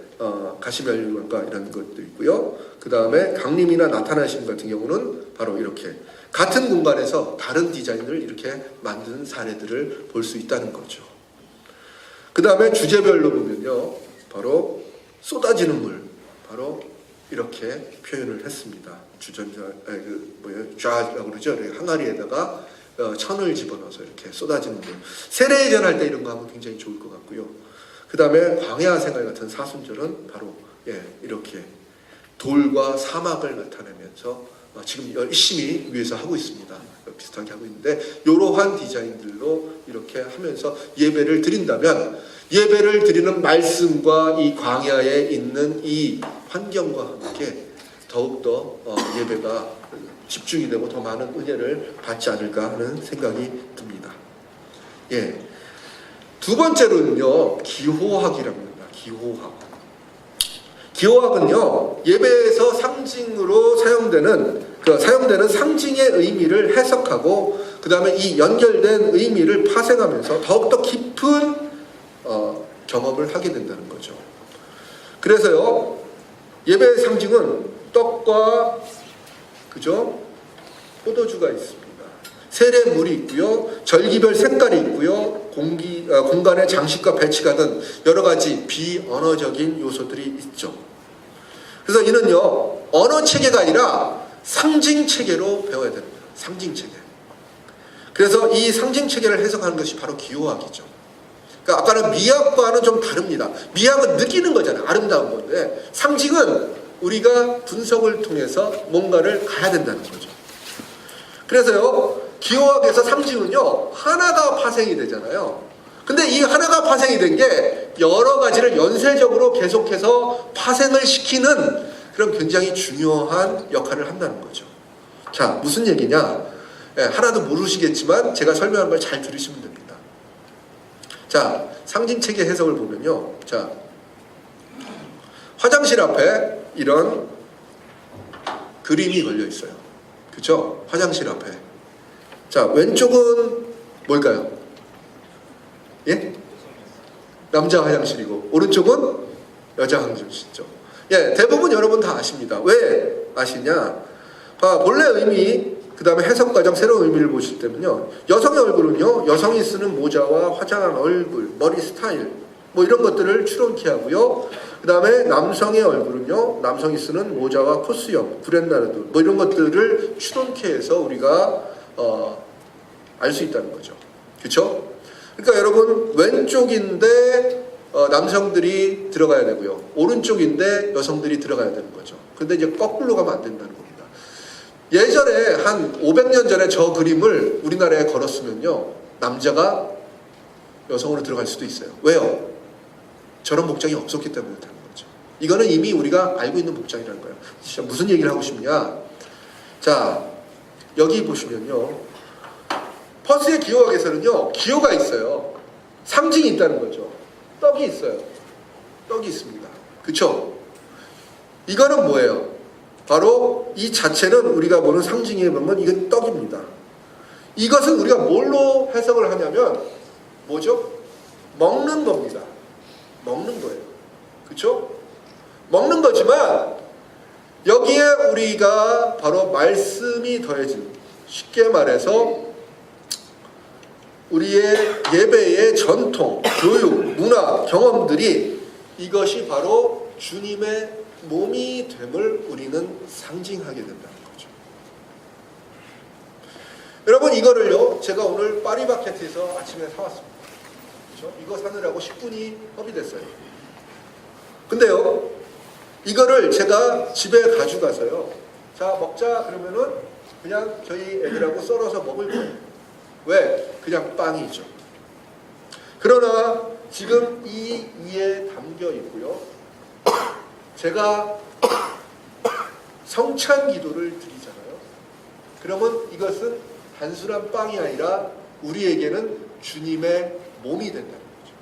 가시면류관과 이런 것도 있고요. 그 다음에 강림이나 나타나심 같은 경우는 바로 이렇게 같은 공간에서 다른 디자인을 이렇게 만드는 사례들을 볼 수 있다는 거죠. 그 다음에 주제별로 보면요, 바로 쏟아지는 물, 바로 이렇게 표현을 했습니다. 좌라고 그러죠. 항아리에다가 천을 집어넣어서 이렇게 쏟아지는 물. 세례전 할 때 이런 거 하면 굉장히 좋을 것 같고요. 그 다음에 광야 생활 같은 사순절은 바로 이렇게 돌과 사막을 나타내면서 지금 열심히 위에서 하고 있습니다. 비슷하게 하고 있는데 이러한 디자인들로 이렇게 하면서 예배를 드린다면 예배를 드리는 말씀과 이 광야에 있는 이 환경과 함께 더욱더 예배가 집중이 되고 더 많은 은혜를 받지 않을까 하는 생각이 듭니다. 예. 두 번째로는요, 기호학이라고 합니다. 기호학은요, 예배에서 상징으로 사용되는 상징의 의미를 해석하고 그 다음에 이 연결된 의미를 파생하면서 더욱더 깊은 경험을 하게 된다는 거죠. 그래서요, 예배의 상징은 떡과 포도주가 있습니다. 세례물이 있고요, 절기별 색깔이 있고요, 공간의 장식과 배치가 등 여러 가지 비언어적인 요소들이 있죠. 그래서 이는요, 언어 체계가 아니라 상징 체계로 배워야 됩니다. 상징 체계. 그래서 이 상징 체계를 해석하는 것이 바로 기호학이죠. 그러니까 아까는 미학과는 좀 다릅니다. 미학은 느끼는 거잖아요. 아름다운 건데, 상징은 우리가 분석을 통해서 뭔가를 가야 된다는 거죠. 그래서요, 기호학에서 상징은요, 하나가 파생이 되잖아요. 근데 이 하나가 파생이 된 게 여러 가지를 연쇄적으로 계속해서 파생을 시키는 그런 굉장히 중요한 역할을 한다는 거죠. 자, 무슨 얘기냐? 하나도 모르시겠지만 제가 설명한 걸 잘 들으시면 됩니다. 자, 상징체계 해석을 보면요. 자, 화장실 앞에 이런 그림이 걸려 있어요. 그쵸? 화장실 앞에. 자, 왼쪽은 뭘까요? 예? 남자 화장실이고, 오른쪽은 여자 화장실이죠. 예, 대부분 여러분 다 아십니다. 왜 아시냐? 본래 의미, 그 다음에 해석 과정 새로운 의미를 보실 때는요, 여성의 얼굴은요, 여성이 쓰는 모자와 화장한 얼굴, 머리 스타일, 뭐 이런 것들을 추론케 하고요. 그 다음에 남성의 얼굴은요, 남성이 쓰는 모자와 코스염, 브랜나르드, 뭐 이런 것들을 추론케 해서 우리가 알 수 있다는 거죠. 그렇죠? 그러니까 여러분, 왼쪽인데 남성들이 들어가야 되고요, 오른쪽인데 여성들이 들어가야 되는 거죠. 근데 이제 거꾸로 가면 안 된다는 겁니다. 예전에 한 500년 전에 저 그림을 우리나라에 걸었으면요, 남자가 여성으로 들어갈 수도 있어요. 왜요? 저런 복장이 없었기 때문에 그렇다는 거죠. 이거는 이미 우리가 알고 있는 복장이라는 거예요. 진짜 무슨 얘기를 하고 싶냐? 자, 여기 보시면요, 퍼스의 기호학에서는요, 기호가 있어요. 상징이 있다는 거죠. 떡이 있어요. 떡이 있습니다. 그쵸? 이거는 뭐예요? 바로 이 자체는 우리가 보는 상징에 보면 이건 떡입니다. 이것은 우리가 뭘로 해석을 하냐면 뭐죠? 먹는 겁니다. 먹는 거예요. 그쵸? 먹는 거지만 여기에 우리가 바로 말씀이 더해진, 쉽게 말해서 우리의 예배의 전통, 교육, 문화, 경험들이 이것이 바로 주님의 몸이 됨을 우리는 상징하게 된다는 거죠. 여러분, 이거를요, 제가 오늘 파리바게트에서 아침에 사왔습니다. 그렇죠? 이거 사느라고 10분이 허비됐어요. 근데요, 이거를 제가 집에 가져가서요, 자, 먹자 그러면은 그냥 저희 애들하고 썰어서 먹을 거예요. 왜? 그냥 빵이죠. 그러나 지금 이 위에 담겨 있고요, 제가 성찬 기도를 드리잖아요. 그러면 이것은 단순한 빵이 아니라 우리에게는 주님의 몸이 된다는 거죠.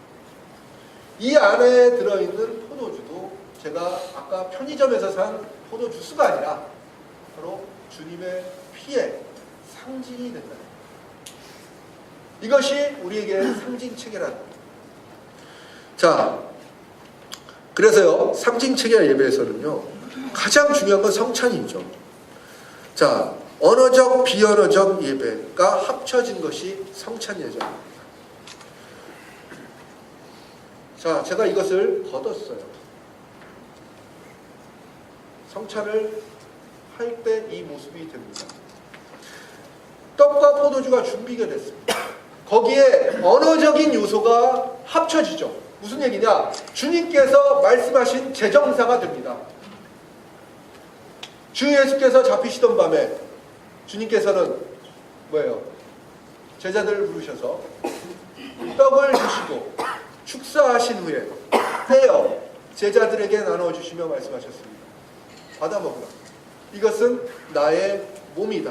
이 안에 들어있는 포도주도 제가 아까 편의점에서 산 포도 주스가 아니라 바로 주님의 피의 상징이 된다는 거죠. 이것이 우리에게 상징 체계라는 거예요. 자, 그래서요, 상징 체계 예배에서는요, 가장 중요한 건 성찬이죠. 자, 언어적, 비언어적 예배가 합쳐진 것이 성찬 예배입니다. 자, 제가 이것을 걷었어요. 성찬을 할 때 이 모습이 됩니다. 떡과 포도주가 준비가 됐습니다. 거기에 언어적인 요소가 합쳐지죠. 무슨 얘기냐? 주님께서 말씀하신 제정사가 됩니다. 주 예수께서 잡히시던 밤에 주님께서는 뭐예요? 제자들을 부르셔서 떡을 주시고 축사하신 후에 떼어 제자들에게 나눠주시며 말씀하셨습니다. 받아 먹으라. 이것은 나의 몸이다.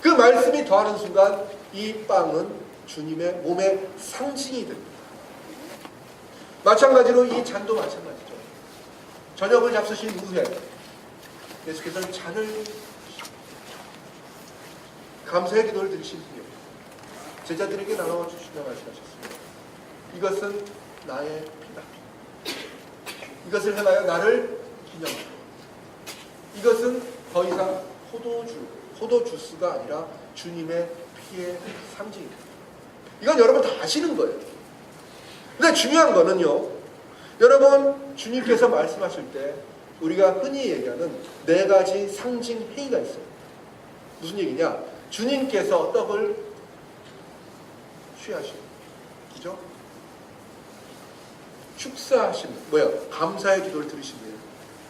그 말씀이 더하는 순간 이 빵은 주님의 몸의 상징이 됩니다. 마찬가지로 이 잔도 마찬가지죠. 저녁을 잡수신 후에 예수께서는 잔을 감사의 기도를 드리신 후에 제자들에게 나눠주시며 말씀하셨습니다. 이것은 나의 피다. 이것을 행하여 나를 기념하라. 이것은 더 이상 포도주스가 아니라 주님의 피의 상징입니다. 이건 여러분 다 아시는 거예요. 근데 중요한 거는요, 여러분 주님께서 말씀하실 때 우리가 흔히 얘기하는 4가지 상징 행위가 있어요. 무슨 얘기냐? 주님께서 떡을 취하시고, 그죠? 축사하시는, 감사의 기도를 들으시네요.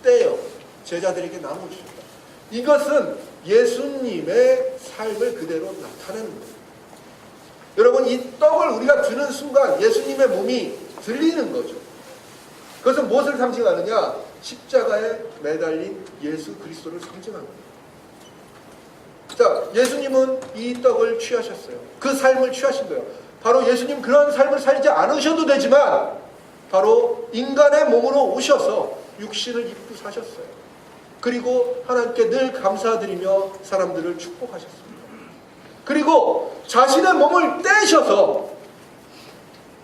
떼어 제자들에게 나눠주셨다. 이것은 예수님의 삶을 그대로 나타내는 거예요. 여러분, 이 떡을 우리가 드는 순간 예수님의 몸이 들리는 거죠. 그것은 무엇을 상징하느냐? 십자가에 매달린 예수 그리스도를 상징하는 거예요. 자, 예수님은 이 떡을 취하셨어요. 그 삶을 취하신 거예요. 바로 예수님 그런 삶을 살지 않으셔도 되지만 바로 인간의 몸으로 오셔서 육신을 입고 사셨어요. 그리고 하나님께 늘 감사드리며 사람들을 축복하셨습니다. 그리고 자신의 몸을 떼셔서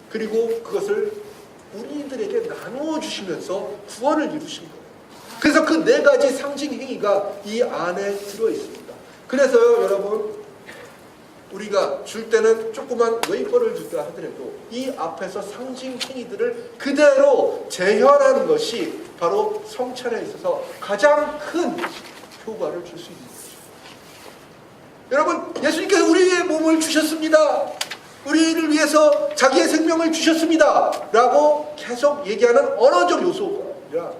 그리고 그것을 우리들에게 나누어 주시면서 구원을 이루신 거예요. 그래서 그 4가지 상징 행위가 이 안에 들어 있습니다. 그래서요, 여러분, 우리가 줄 때는 조그만 웨이퍼를 준다 하더라도 이 앞에서 상징 행위들을 그대로 재현하는 것이 바로 성찬에 있어서 가장 큰 효과를 줄 수 있는 거죠. 여러분, 예수님께서 우리의 몸을 주셨습니다. 우리를 위해서 자기의 생명을 주셨습니다. 라고 계속 얘기하는 언어적 요소가 아니라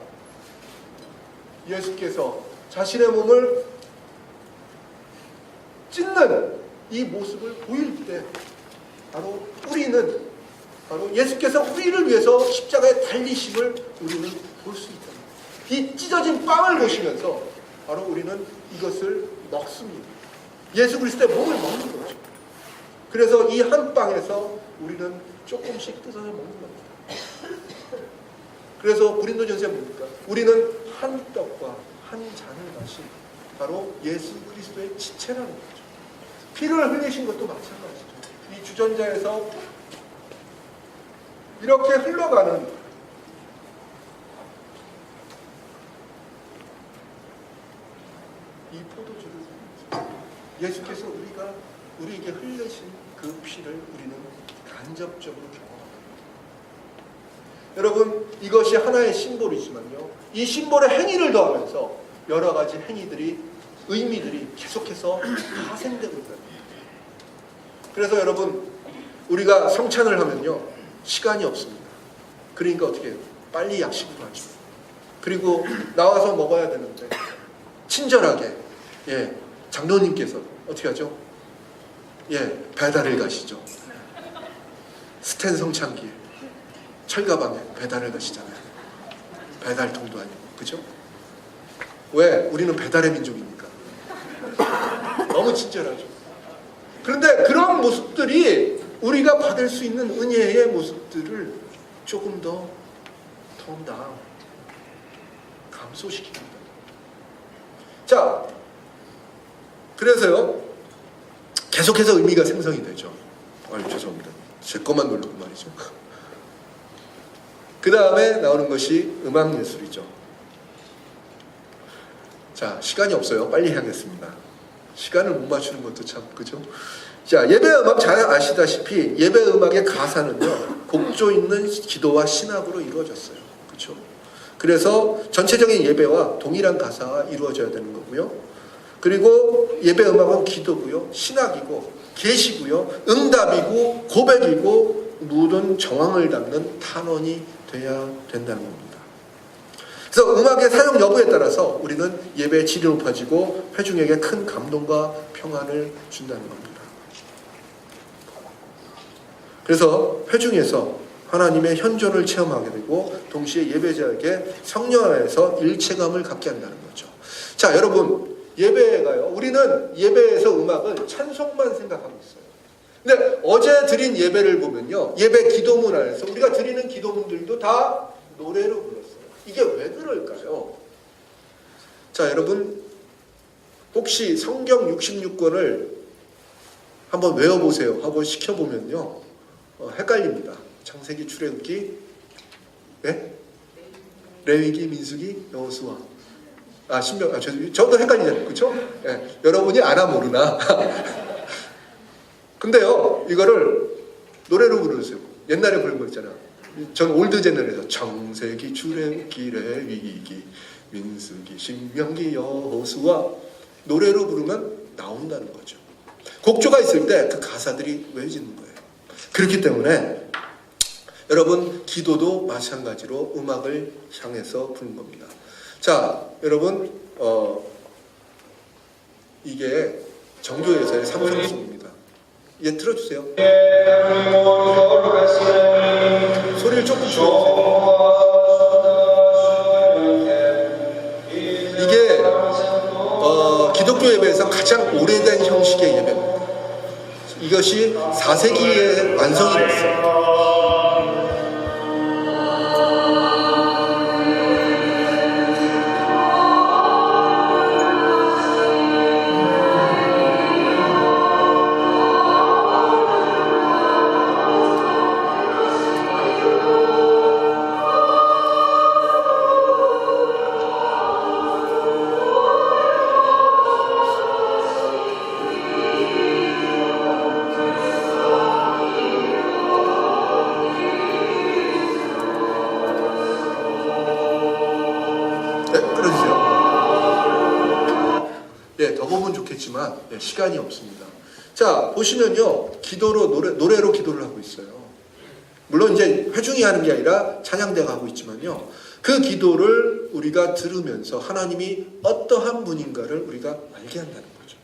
예수께서 자신의 몸을 찢는 이 모습을 보일 때 바로 우리는 바로 예수께서 우리를 위해서 십자가에 달리심을 우리는 볼 수 있다. 이 찢어진 빵을 보시면서 바로 우리는 이것을 먹습니다. 예수 그리스도의 몸을 먹는 거죠. 그래서 이 한 빵에서 우리는 조금씩 뜯어서 먹는 겁니다. 그래서 고린도전서에 뭡니까? 우리는 한 떡과 한 잔을 마신 바로 예수 그리스도의 지체라는 거죠. 피를 흘리신 것도 마찬가지죠. 이 주전자에서 이렇게 흘러가는 이 포도주를 예수께서 우리에게 흘리신 그 피를 우리는 간접적으로 경험합니다. 여러분, 이것이 하나의 심볼이지만요, 이 심볼의 행위를 더하면서 여러 가지 행위들이, 의미들이 계속해서 파생되고 있다. 그래서 여러분, 우리가 성찬을 하면요, 시간이 없습니다. 그러니까 어떻게 해요? 빨리 약식으로 하죠. 그리고 나와서 먹어야 되는데 친절하게, 장로님께서 어떻게 하죠? 배달을 가시죠. 스탠 성찬기에 철가방에 배달을 가시잖아요. 배달통도 아니고, 그죠? 왜? 우리는 배달의 민족이니까. 너무 친절하죠. 그런데 그런 모습들이 우리가 받을 수 있는 은혜의 모습들을 조금 더 나아 감소시킵니다. 자, 그래서요, 계속해서 의미가 생성이 되죠. 죄송합니다. 제 것만 누르고 말이죠. 그 다음에 나오는 것이 음악 예술이죠. 자, 시간이 없어요. 빨리 해야겠습니다. 시간을 못 맞추는 것도 참, 그죠? 자, 예배 음악 잘 아시다시피 예배 음악의 가사는요, 곡조 있는 기도와 신학으로 이루어졌어요. 그렇죠? 그래서 전체적인 예배와 동일한 가사가 이루어져야 되는 거고요. 그리고 예배 음악은 기도고요, 신학이고, 계시고요, 응답이고, 고백이고, 모든 정황을 담는 탄원이 돼야 된다는 겁니다. 그래서 음악의 사용 여부에 따라서 우리는 예배의 질이 높아지고 회중에게 큰 감동과 평안을 준다는 겁니다. 그래서 회중에서 하나님의 현존을 체험하게 되고 동시에 예배자에게 성령 안에서 일체감을 갖게 한다는 거죠. 자, 여러분, 예배가요, 우리는 예배에서 음악을 찬송만 생각하고 있어요. 근데 어제 드린 예배를 보면요, 예배 기도문 안에서 우리가 드리는 기도문들도 다 노래로 불렀어요. 이게 왜 그럴까요? 자, 여러분, 혹시 성경 66권을 한번 외워보세요 하고 시켜보면요, 헷갈립니다. 창세기, 출애굽기, 레위기, 민수기, 여호수아, 신명, 저도 헷갈리잖아요. 그렇죠? 여러분이 아나 모르나. 근데요, 이거를 노래로 부르세요. 옛날에 부른 거 있잖아. 전 올드 제너레이션. 청세기 출애굽길의 위기 민수기 신명기 여호수아. 노래로 부르면 나온다는 거죠. 곡조가 있을 때 그 가사들이 외워지는 거예요. 그렇기 때문에 여러분 기도도 마찬가지로 음악을 향해서 부른 겁니다. 자, 여러분 이게 정교회에서의 삼성송입니다. 얘 틀어주세요. 소리를 조금 줄여주세요. 이게 기독교 예배에서 가장 오래된 형식의 예배입니다. 이것이 4세기에 완성이 됐어요. 지만 시간이 없습니다. 자, 보시면요, 기도로 노래로 기도를 하고 있어요. 물론 이제 회중이 하는 게 아니라 찬양대가 하고 있지만요, 그 기도를 우리가 들으면서 하나님이 어떠한 분인가를 우리가 알게 한다는 거죠.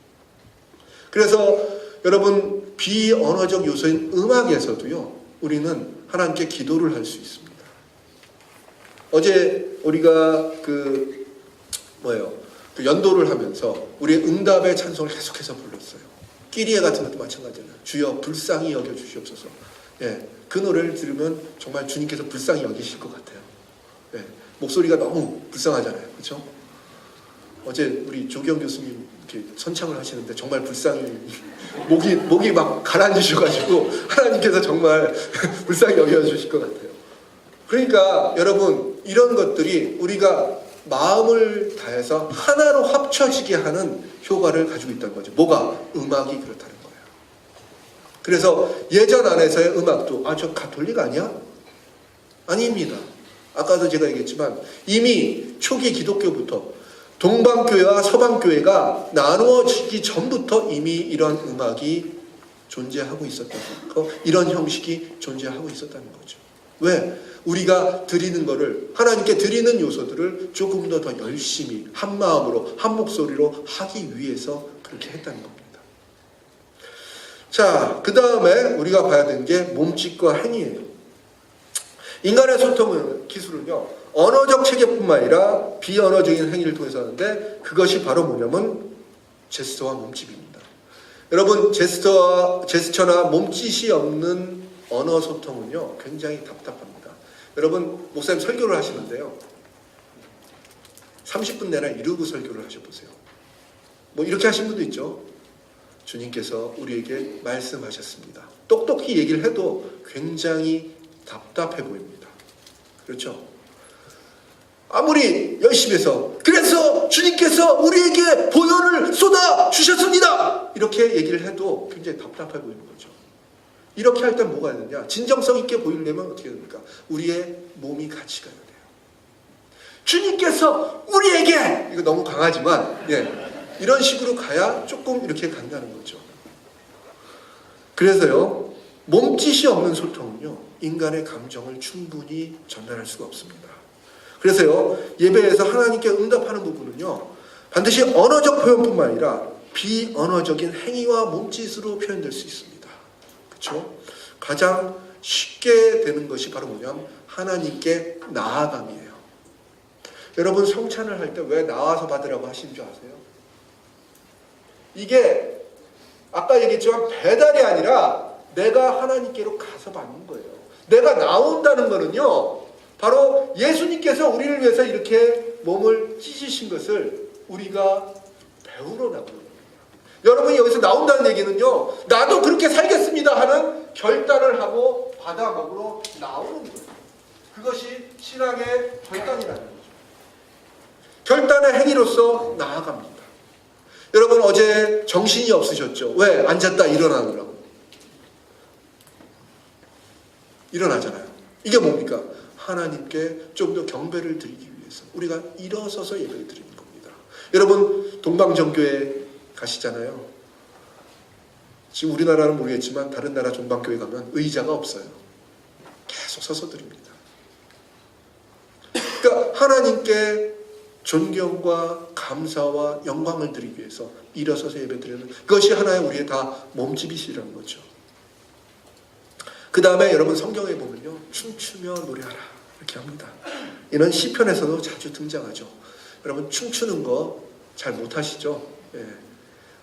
그래서 여러분 비언어적 요소인 음악에서도요, 우리는 하나님께 기도를 할 수 있습니다. 어제 우리가 그 연도를 하면서 우리의 응답의 찬송을 계속해서 불렀어요. 끼리에 같은 것도 마찬가지잖아요. 주여 불쌍히 여겨 주시옵소서. 예, 그 노래를 들으면 정말 주님께서 불쌍히 여기실 것 같아요. 예, 목소리가 너무 불쌍하잖아요. 그렇죠? 어제 우리 조경 교수님 이렇게 선창을 하시는데 정말 불쌍히 목이 막 가라앉으셔가지고 하나님께서 정말 불쌍히 여겨주실 것 같아요. 그러니까 여러분 이런 것들이 우리가 마음을 다해서 하나로 합쳐지게 하는 효과를 가지고 있다는 거죠. 뭐가? 음악이 그렇다는 거예요. 그래서 예전 안에서의 음악도 저 가톨릭 아니야? 아닙니다. 아까도 제가 얘기했지만 이미 초기 기독교부터 동방교회와 서방교회가 나누어지기 전부터 이미 이런 음악이 존재하고 있었다는 거, 이런 형식이 존재하고 있었다는 거죠. 왜? 우리가 드리는 거를, 하나님께 드리는 요소들을 조금 더 열심히 한 마음으로 한 목소리로 하기 위해서 그렇게 했다는 겁니다. 자, 그 다음에 우리가 봐야 되는 게 몸짓과 행위예요. 인간의 소통 기술은요, 언어적 체계뿐만 아니라 비언어적인 행위를 통해서 하는데, 그것이 바로 뭐냐면 제스처와 몸짓입니다. 여러분, 제스처나 몸짓이 없는 언어 소통은요, 굉장히 답답합니다. 여러분, 목사님 설교를 하시는데요, 30분 내내 이루고 설교를 하셔보세요. 뭐 이렇게 하신 분도 있죠. 주님께서 우리에게 말씀하셨습니다. 똑똑히 얘기를 해도 굉장히 답답해 보입니다. 그렇죠? 아무리 열심히 해서, 그래서 주님께서 우리에게 보혈을 쏟아 주셨습니다, 이렇게 얘기를 해도 굉장히 답답해 보이는 거죠. 이렇게 할 때 뭐가 되느냐? 진정성 있게 보이려면 어떻게 됩니까? 우리의 몸이 같이 가야 돼요. 주님께서 우리에게, 이거 너무 강하지만 이런 식으로 가야 조금 이렇게 간다는 거죠. 그래서요, 몸짓이 없는 소통은요, 인간의 감정을 충분히 전달할 수가 없습니다. 그래서요, 예배에서 하나님께 응답하는 부분은요, 반드시 언어적 표현뿐만 아니라 비언어적인 행위와 몸짓으로 표현될 수 있습니다. 그렇죠? 가장 쉽게 되는 것이 바로 뭐냐면 하나님께 나아감이에요. 여러분, 성찬을 할 때 왜 나와서 받으라고 하시는 줄 아세요? 이게 아까 얘기했지만 배달이 아니라 내가 하나님께로 가서 받는 거예요. 내가 나온다는 거는요, 바로 예수님께서 우리를 위해서 이렇게 몸을 찢으신 것을 우리가 배우러 나오는 거예요. 여러분이 여기서 나온다는 얘기는요, 나도 그렇게 살겠습니다 하는 결단을 하고 받아 먹으러 나오는 거예요. 그것이 신앙의 결단이라는 거죠. 결단의 행위로서 나아갑니다. 여러분, 어제 정신이 없으셨죠? 왜? 앉았다 일어나느라고. 일어나잖아요. 이게 뭡니까? 하나님께 좀 더 경배를 드리기 위해서 우리가 일어서서 예배를 드리는 겁니다. 여러분 동방정교회 가시잖아요. 지금 우리나라는 모르겠지만 다른 나라 종방교회 가면 의자가 없어요. 계속 서서 드립니다. 그러니까 하나님께 존경과 감사와 영광을 드리기 위해서 일어서서 예배드리는 그것이 하나의 우리의 다 몸집이시라는 거죠. 그 다음에 여러분 성경에 보면요, 춤추며 노래하라 이렇게 합니다. 이는 시편에서도 자주 등장하죠. 여러분 춤추는 거 잘 못하시죠? 예.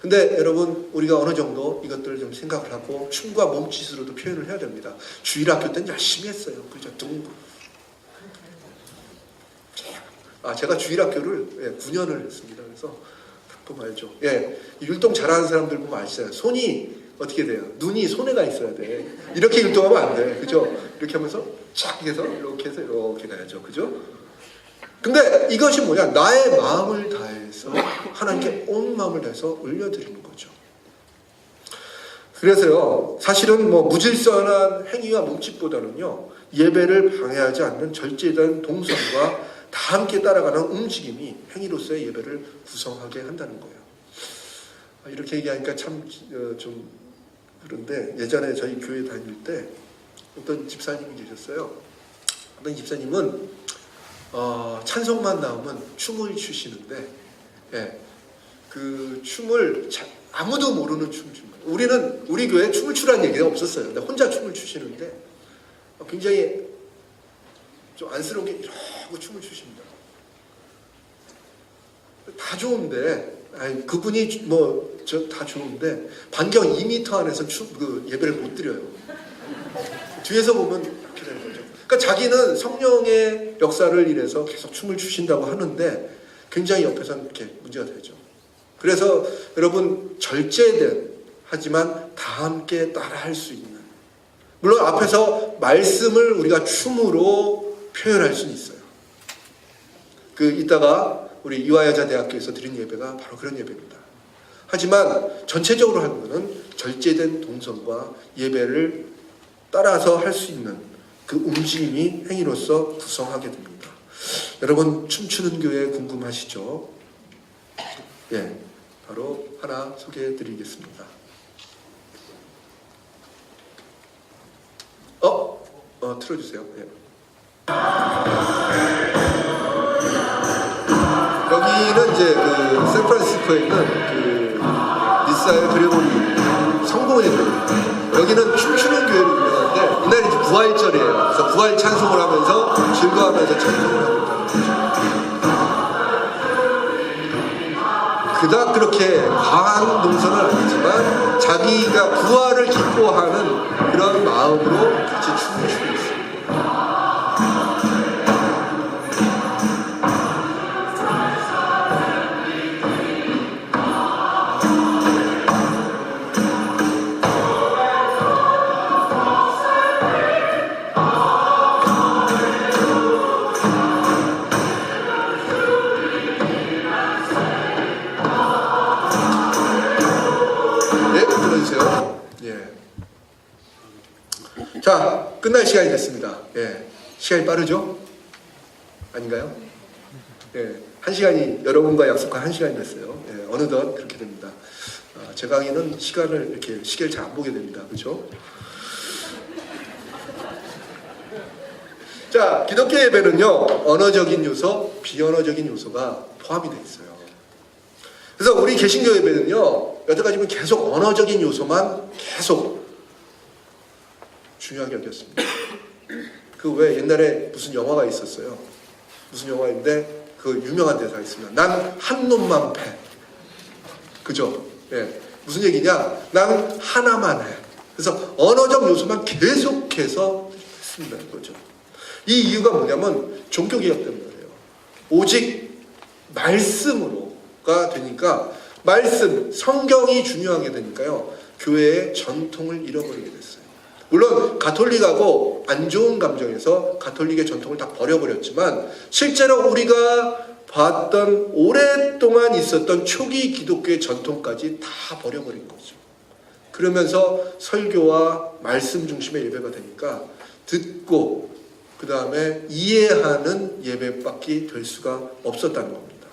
근데 여러분 우리가 어느 정도 이것들을 좀 생각을 하고 춤과 몸짓으로도 표현을 해야 됩니다. 주일학교 때는 열심히 했어요. 그죠? 제가 주일학교를 9년을 했습니다. 그래서 딱 보면 알죠. 예, 율동 잘하는 사람들 보면 아시잖아요. 손이 어떻게 돼요? 눈이 손에가 있어야 돼. 이렇게 율동하면 안 돼. 그죠? 이렇게 하면서 쫙 해서 이렇게 해서 이렇게 가야죠. 그죠? 근데 이것이 뭐냐? 나의 마음을 다해서 하나님께 온 마음을 다해서 올려드리는 거죠. 그래서요, 사실은 뭐 무질서한 행위와 몸짓보다는요, 예배를 방해하지 않는 절제된 동선과 다 함께 따라가는 움직임이 행위로서의 예배를 구성하게 한다는 거예요. 이렇게 얘기하니까 참 좀 그런데 예전에 저희 교회 다닐 때 어떤 집사님이 계셨어요. 어떤 집사님은 찬송만 나오면 춤을 추시는데, 예, 그 춤을 아무도 모르는 춤. 우리 교회에 춤을 추라는 얘기가 없었어요. 근데 혼자 춤을 추시는데 굉장히 좀 안쓰러운 게 이러고 춤을 추십니다. 다 좋은데, 그분이 다 좋은데 반경 2m 안에서 예배를 못 드려요. 뒤에서 보면 이렇게 되는 거죠. 그러니까 자기는 성령의 역사를 인해서 계속 춤을 추신다고 하는데 굉장히 옆에서는 이렇게 문제가 되죠. 그래서 여러분 절제된 하지만 다 함께 따라할 수 있는, 물론 앞에서 말씀을 우리가 춤으로 표현할 수는 있어요. 이따가 우리 이화여자대학교에서 드린 예배가 바로 그런 예배입니다. 하지만 전체적으로 하는 것은 절제된 동선과 예배를 따라서 할 수 있는 그 움직임이 행위로서 구성하게 됩니다. 여러분 춤추는 교회 궁금하시죠? 예, 바로 하나 소개해 드리겠습니다. 틀어주세요. 예. 여기는 이제 샌프란시스코에 있는 리사의 그레고리 성공의 교회. 여기는 춤추는 교회로 유명한데 이날이 이제 부활절이에요. 그래서 부활 찬송을 하면서 즐거워하면서 찬송을 하고 있다는 거죠. 그닥 그렇게 과한 동선은 아니지만 자기가 부활을 기뻐하는 그런 마음으로 같이 춤을 추고 있어요. 자, 끝날 시간이 됐습니다. 예, 시간이 빠르죠? 아닌가요? 예, 1시간이 여러분과 약속한 1시간이 됐어요. 예, 어느덧 그렇게 됩니다. 제 강의는 시계를 잘 안 보게 됩니다. 그렇죠? 자, 기독교 예배는요, 언어적인 요소, 비언어적인 요소가 포함이 되어 있어요. 그래서 우리 개신교 예배는요, 여태까지 계속 언어적인 요소만 계속 중요하게 여겼습니다. 왜 옛날에 무슨 영화가 있었어요. 무슨 영화인데 그 유명한 대사가 있습니다. 난 한 놈만 패. 그죠? 예. 무슨 얘기냐? 난 하나만 해. 그래서 언어적 요소만 계속해서 했습니다. 거죠. 이 이유가 뭐냐면 종교개혁 때문이에요. 오직 말씀으로가 되니까, 말씀, 성경이 중요하게 되니까요, 교회의 전통을 잃어버리게 됐어요. 물론 가톨릭하고 안 좋은 감정에서 가톨릭의 전통을 다 버려버렸지만 실제로 우리가 봤던 오랫동안 있었던 초기 기독교의 전통까지 다 버려버린 거죠. 그러면서 설교와 말씀 중심의 예배가 되니까 듣고 그 다음에 이해하는 예배밖에 될 수가 없었다는 겁니다.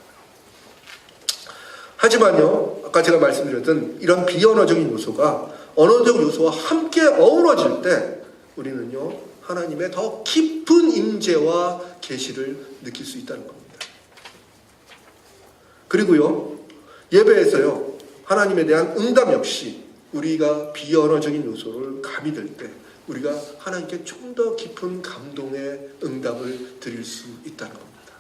하지만요, 아까 제가 말씀드렸던 이런 비언어적인 요소가 언어적 요소와 함께 어우러질 때 우리는요, 하나님의 더 깊은 임재와 계시를 느낄 수 있다는 겁니다. 그리고요, 예배에서요, 하나님에 대한 응답 역시 우리가 비언어적인 요소를 가미될 때 우리가 하나님께 좀 더 깊은 감동의 응답을 드릴 수 있다는 겁니다.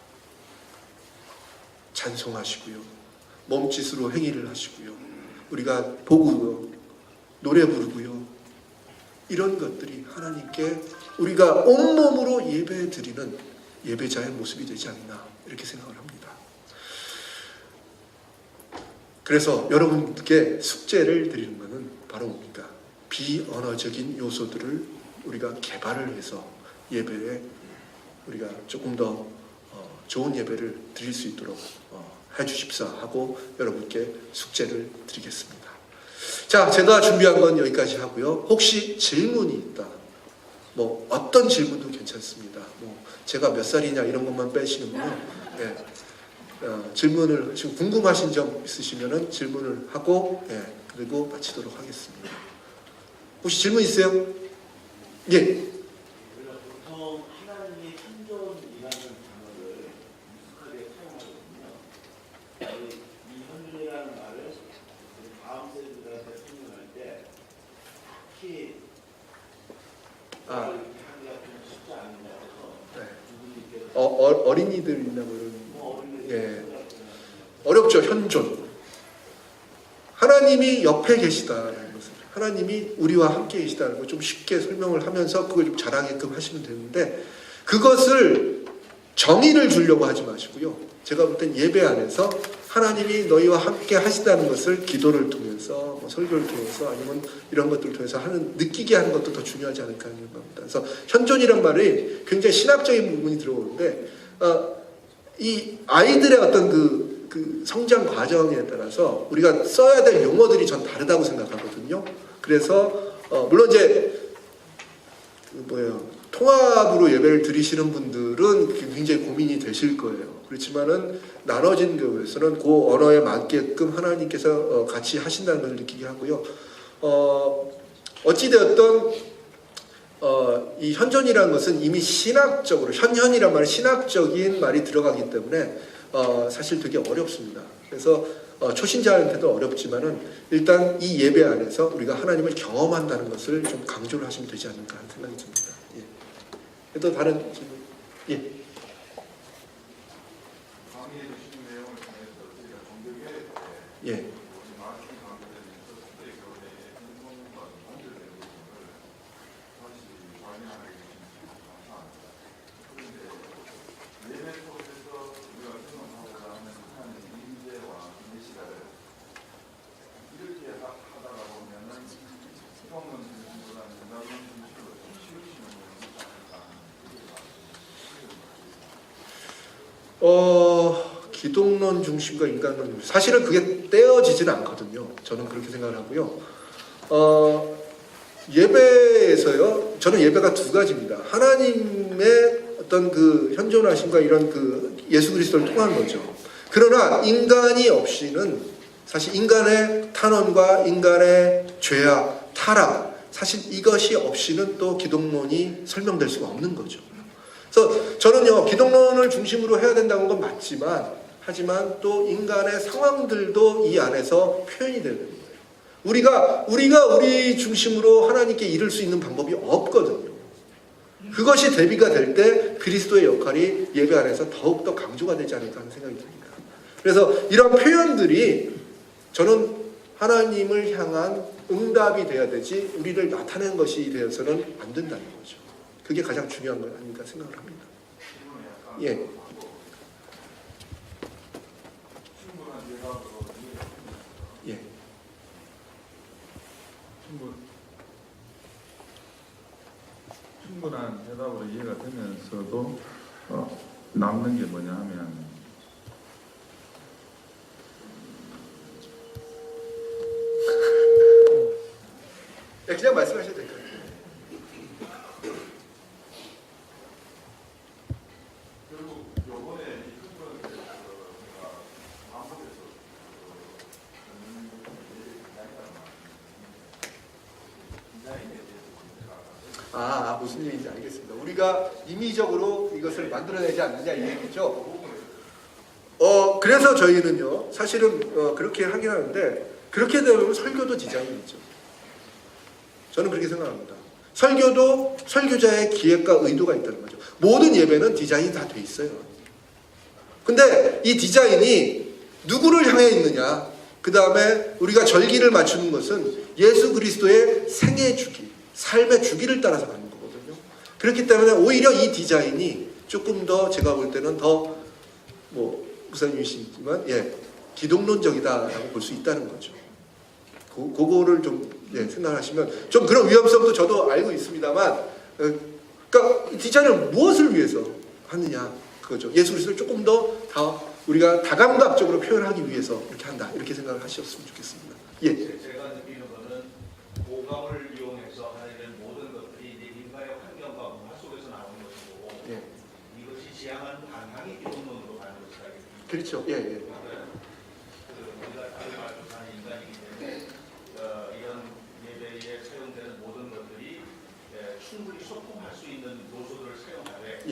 찬송하시고요, 몸짓으로 행위를 하시고요, 우리가 보고요, 노래 부르고요, 이런 것들이 하나님께 우리가 온몸으로 예배 드리는 예배자의 모습이 되지 않나 이렇게 생각을 합니다. 그래서 여러분께 숙제를 드리는 것은 바로 뭡니까? 비언어적인 요소들을 우리가 개발을 해서 예배에 우리가 조금 더 좋은 예배를 드릴 수 있도록 해주십사 하고 여러분께 숙제를 드리겠습니다. 자, 제가 준비한 건 여기까지 하고요. 혹시 질문이 있다, 뭐 어떤 질문도 괜찮습니다. 뭐 제가 몇 살이냐 이런 것만 빼시는군요. 예. 질문을 지금 궁금하신 점 있으시면은 질문을 하고, 예, 그리고 마치도록 하겠습니다. 혹시 질문 있어요? 예. 보통 하나님의 현존이라는 단어를 익숙하게 사용하거든요. 이 현존이라는 말을 다음 세대들한테 설명할 때 특히 이렇게 하기가 좀 쉽지 않은 것 같아서 네. 어린이들이나 그런, 예, 어렵죠. 현존. 하나님이 옆에 계시다라는 것을, 하나님이 우리와 함께 계시다는 걸 좀 쉽게 설명을 하면서 그걸 좀 잘하게끔 하시면 되는데, 그것을 정의를 주려고 하지 마시고요. 제가 볼 땐 예배 안에서 하나님이 너희와 함께 하시다는 것을 기도를 통해서, 뭐 설교를 통해서, 아니면 이런 것들을 통해서 느끼게 하는 것도 더 중요하지 않을까 하는 겁니다. 그래서 현존이란 말이 굉장히 신학적인 부분이 들어오는데, 이 아이들의 어떤 그 성장 과정에 따라서 우리가 써야 될 용어들이 전 다르다고 생각하거든요. 그래서 물론 이제 통합으로 예배를 드리시는 분들은 굉장히 고민이 되실 거예요. 그렇지만은 나눠진 교회에서는 그 언어에 맞게끔 하나님께서 같이 하신다는 것을 느끼게 하고요. 어찌되었던 이 현존이라는 것은 이미 신학적으로, 현현이란 말은 신학적인 말이 들어가기 때문에 사실 되게 어렵습니다. 그래서 초신자한테도 어렵지만은 일단 이 예배 안에서 우리가 하나님을 경험한다는 것을 좀 강조를 하시면 되지 않을까 하는 생각이 듭니다. 예. 또 다른 질문? 예. 강의해 주신 내용을 통해서 저희가 종교개혁 때 예. 마라톤 강의되는 서스의 교회의 행동과 연결되는 부분을 다시 확인하게 해주시면 감사합니다. 그런데 예배 속에서 우리가 경험하고자 하는 하나님의 임재와 계시를 이렇게 하다가 보면은 기독론 중심보다는 문화론 중심으로 좀 치우치는 부분이 있지 않을까 하는 기독론 중심과 인간론 중심, 사실은 그게 떼어지지는 않거든요. 저는 그렇게 생각을 하고요. 예배에서요, 저는 예배가 두 가지입니다. 하나님의 어떤 그 현존하심과 이런 그 예수 그리스도를 통한 거죠. 그러나 인간이 없이는, 사실 인간의 탄원과 인간의 죄악, 타락, 사실 이것이 없이는 또 기독론이 설명될 수가 없는 거죠. 그래서 저는요, 기독론을 중심으로 해야 된다는 건 맞지만, 하지만 또 인간의 상황들도 이 안에서 표현이 되는 거예요. 우리가 우리 중심으로 하나님께 이룰 수 있는 방법이 없거든요. 그것이 대비가 될 때 그리스도의 역할이 예배 안에서 더욱더 강조가 되지 않을까 하는 생각이 듭니다. 그래서 이런 표현들이 저는 하나님을 향한 응답이 돼야 되지 우리를 나타내는 것이 되어서는 안 된다는 거죠. 그게 가장 중요한 거 아닌가 생각을 합니다. 예. 예. 충분한 대답으로 이해가 되면서도 남는 게 뭐냐 하면 그냥 말씀하셔도 될 것 같아요. 요번에 이 컨퍼런스에서 제가 반복해서 디자인에 대해서 무슨 얘기인지 알겠습니다. 우리가 임의적으로 이것을 만들어내지 않느냐 이 얘기죠. 그래서 저희는요, 사실은 그렇게 하긴 하는데, 그렇게 되면 설교도 디자인이죠. 저는 그렇게 생각합니다. 설교도 설교자의 기획과 의도가 있다는 거죠. 모든 예배는 디자인이 다 돼 있어요. 근데 이 디자인이 누구를 향해 있느냐, 그 다음에 우리가 절기를 맞추는 것은 예수 그리스도의 생애 주기, 삶의 주기를 따라서 가는 거거든요. 그렇기 때문에 오히려 이 디자인이 조금 더 제가 볼 때는 더 목사님이시지만 기독론적이다라고 볼 수 있다는 거죠. 그거를 좀 생각하시면 좀 그런 위험성도 저도 알고 있습니다만, 그러니까 디자인을 무엇을 위해서 하느냐 그거죠. 예수 그리스도를 조금 더 우리가 다감각적으로 표현하기 위해서 이렇게 한다, 이렇게 생각을 하셨으면 좋겠습니다. 제가 느끼는 거는 오감을 이용해서 하나님의 모든 것들이 이제 인간의 환경과 문화 속에서 나오는 것이고, 이것이 지향하는 방향이 기독론으로 가는 것이다. 그렇죠. 우리가 다른 말로 사는 인간이기 때문에 이런 예배에 사용되는 모든 것들이 충분히 소통할 수 있는 요소들을 사용하되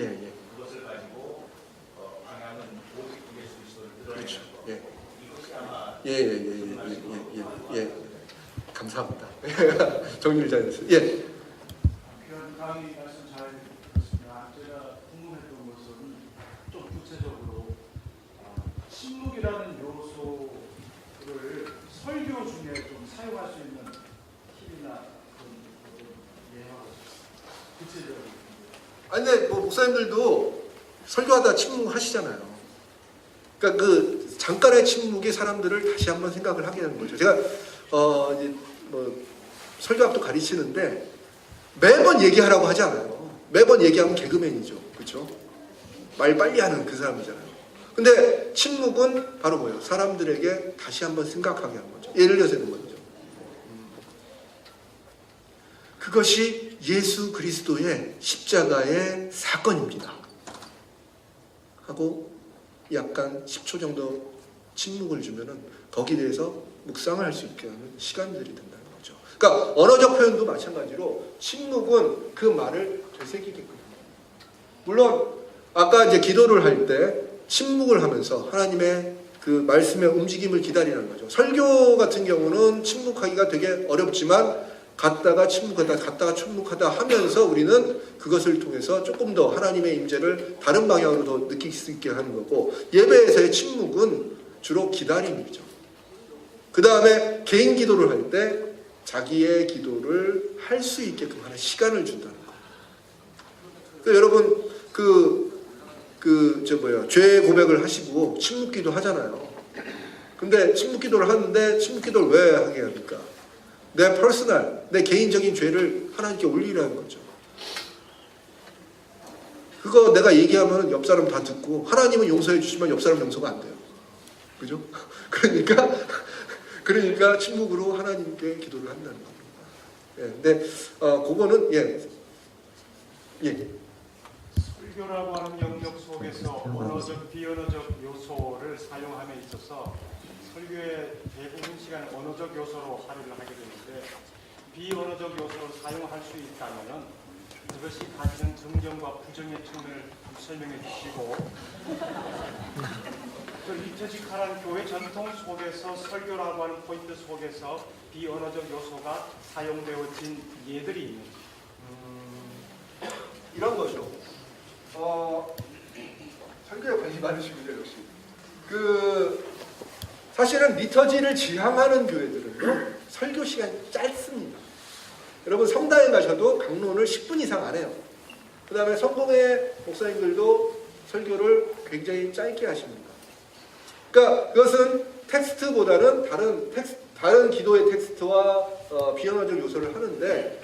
그것을 가지고 방향은 오직 예수 그리스도를 드러내는 것. 이것이 아마 감사합니다. 정리를 잘했어요. 강의 말씀 잘 들었습니다. 제가 궁금했던 것은 좀 구체적으로 침묵이라는 요소를 설교 중에 좀 사용할 수 있는 팁이나 그런 예하고 구체적으로. 근데 목사님들도 설교하다 침묵하시잖아요. 그러니까 그 잠깐의 침묵이 사람들을 다시 한번 생각을 하게 하는 거죠. 제가 설교 앞도 가르치는데 매번 얘기하라고 하지 않아요. 매번 얘기하면 개그맨이죠. 그렇죠? 말 빨리 하는 그 사람이잖아요. 근데 침묵은 바로 뭐예요? 사람들에게 다시 한번 생각하게 하는 거죠. 예를 들어서 있는 거죠. 그것이 예수 그리스도의 십자가의 사건입니다. 하고 약간 10초 정도 침묵을 주면은 거기에 대해서 묵상을 할 수 있게 하는 시간들이 된다는 거죠. 그러니까 언어적 표현도 마찬가지로 침묵은 그 말을 되새기게끔 합니다. 물론 아까 이제 기도를 할 때 침묵을 하면서 하나님의 그 말씀의 움직임을 기다리는 거죠. 설교 같은 경우는 침묵하기가 되게 어렵지만 갔다가 침묵하다 갔다가 침묵하다 하면서 우리는 그것을 통해서 조금 더 하나님의 임재를 다른 방향으로 더 느낄 수 있게 하는 거고, 예배에서의 침묵은 주로 기다림이죠. 그 다음에 개인 기도를 할 때 자기의 기도를 할 수 있게끔 하는 시간을 준다는 거. 여러분 죄 고백을 하시고 침묵기도 하잖아요. 근데 침묵기도를 하는데 침묵기도를 왜 하게 합니까? 내 퍼스널, 내 개인적인 죄를 하나님께 올리라는 거죠. 그거 내가 얘기하면 옆 사람 다 듣고, 하나님은 용서해 주시면 옆 사람 용서가 안 돼요. 그죠? 그러니까 침묵으로 하나님께 기도를 한다는 겁니다. 근데 그거는 설교라고 하는 영역 속에서 언어적, 비언어적 요소를 사용함에 있어서 설교의 대부분 시간 언어적 요소로 할애를 하게 되는데, 비언어적 요소를 사용할 수 있다면 그것이 가지는 긍정과 부정의 측면을 설명해 주시고, 리터지컬한 교회 전통 속에서 설교라고 하는 포인트 속에서 비언어적 요소가 사용되어진 예들이 있는지. 이런 거죠. 설교에 관심 많으시군요, 역시. 사실은 리터지를 지향하는 교회들은요, 설교 시간이 짧습니다. 여러분 성당에 가셔도 강론을 10분 이상 안 해요. 그 다음에 성공회 목사님들도 설교를 굉장히 짧게 하십니다. 그러니까 그것은 텍스트보다는 다른 기도의 텍스트와 비언어적 요소를 하는데,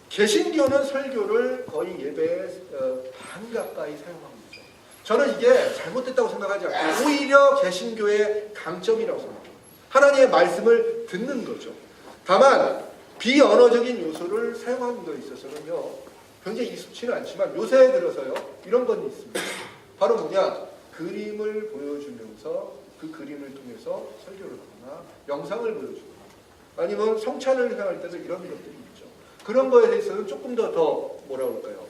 개신교는 설교를 거의 예배의 반 가까이 사용합니다. 저는 이게 잘못됐다고 생각하지 않고 오히려 개신교의 강점이라고 생각합니다. 하나님의 말씀을 듣는 거죠. 다만 비언어적인 요소를 사용하는 데 있어서는요, 굉장히 익숙치는 않지만 요새 들어서요, 이런 건 있습니다. 바로 뭐냐? 그림을 보여주면서 그 그림을 통해서 설교를 하거나 영상을 보여주거나 아니면 성찬을 행할 때도 이런 것들이 있죠. 그런 거에 대해서는 조금 더 뭐라 그럴까요?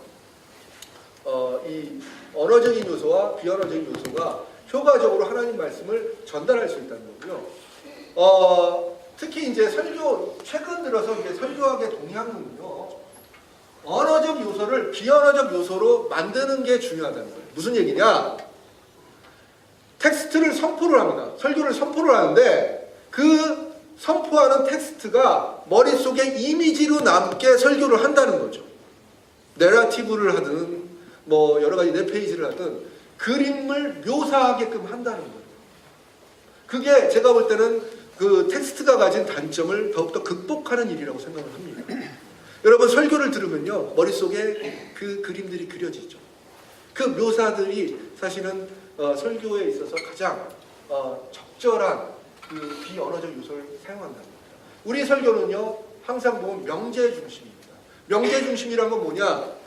이 언어적인 요소와 비언어적인 요소가 효과적으로 하나님 말씀을 전달할 수 있다는 거고요. 특히 이제 설교 최근 들어서 이제 설교학의 동향은요, 언어적 요소를 비언어적 요소로 만드는 게 중요하다는 거예요. 무슨 얘기냐? 텍스트를 선포를 합니다. 설교를 선포를 하는데 그 선포하는 텍스트가 머릿속에 이미지로 남게 설교를 한다는 거죠. 내러티브를 하든 뭐 여러 가지 내 페이지를 하든 그림을 묘사하게끔 한다는 거예요. 그게 제가 볼 때는 그 텍스트가 가진 단점을 더욱더 극복하는 일이라고 생각을 합니다. 여러분 설교를 들으면요 머릿속에 그 그림들이 그려지죠. 그 묘사들이 사실은 설교에 있어서 가장 적절한 그 비언어적 요소를 사용한다는 겁니다. 우리 설교는요 항상 보면 명제 중심입니다. 명제 중심이란 건 뭐냐?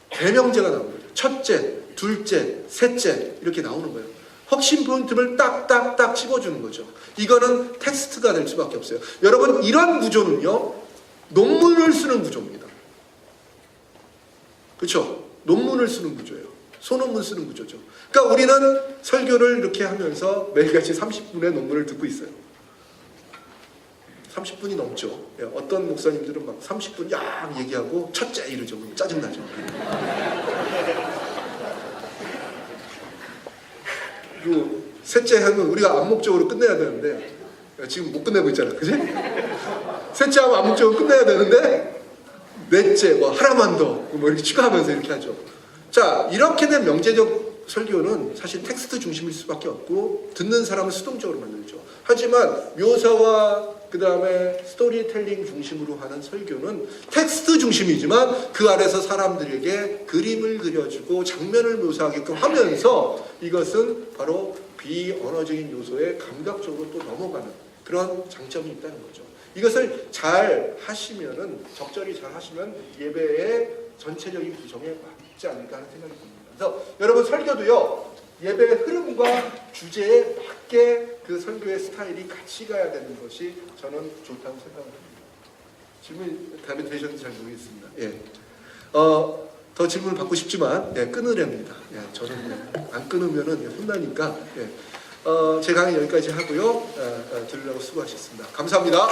대명제가 나오는 거죠. 첫째, 둘째, 셋째 이렇게 나오는 거예요.核심 포인트를 딱딱딱 집어주는 거죠. 이거는 텍스트가 될 수밖에 없어요. 여러분 이런 구조는요 논문을 쓰는 구조입니다. 그렇죠? 논문을 쓰는 구조예요. 소논문 쓰는 구조죠. 그러니까 우리는 설교를 이렇게 하면서 매일같이 30분의 논문을 듣고 있어요. 30분이 넘죠. 어떤 목사님들은 막 30분 약 얘기하고 첫째 이러죠. 짜증나죠. 그리고 셋째 하면 우리가 암묵적으로 끝내야 되는데 지금 못 끝내고 있잖아. 그지? 셋째 하면 암묵적으로 끝내야 되는데 넷째 뭐 하나만 더 뭐 이렇게 추가하면서 이렇게 하죠. 자, 이렇게 된 명제적 설교는 사실 텍스트 중심일 수밖에 없고 듣는 사람을 수동적으로 만들죠. 하지만 묘사와 그 다음에 스토리텔링 중심으로 하는 설교는 텍스트 중심이지만 그 아래서 사람들에게 그림을 그려주고 장면을 묘사하게끔 하면서 이것은 바로 비언어적인 요소에 감각적으로 또 넘어가는 그런 장점이 있다는 거죠. 이것을 잘 하시면은 적절히 잘 하시면 예배의 전체적인 구성에 맞지 않을까 하는 생각이 듭니다. 그래서 여러분 설교도요 예배의 흐름과 주제에 맞게 그 설교의 스타일이 같이 가야 되는 것이 저는 좋다고 생각을 합니다. 질문이 답이 되셨는지 잘 모르겠습니다. 예. 더 질문을 받고 싶지만 끊으렵니다. 저는 안 끊으면은 혼나니까 제 강의 여기까지 하고요. 들으려고 수고하셨습니다. 감사합니다.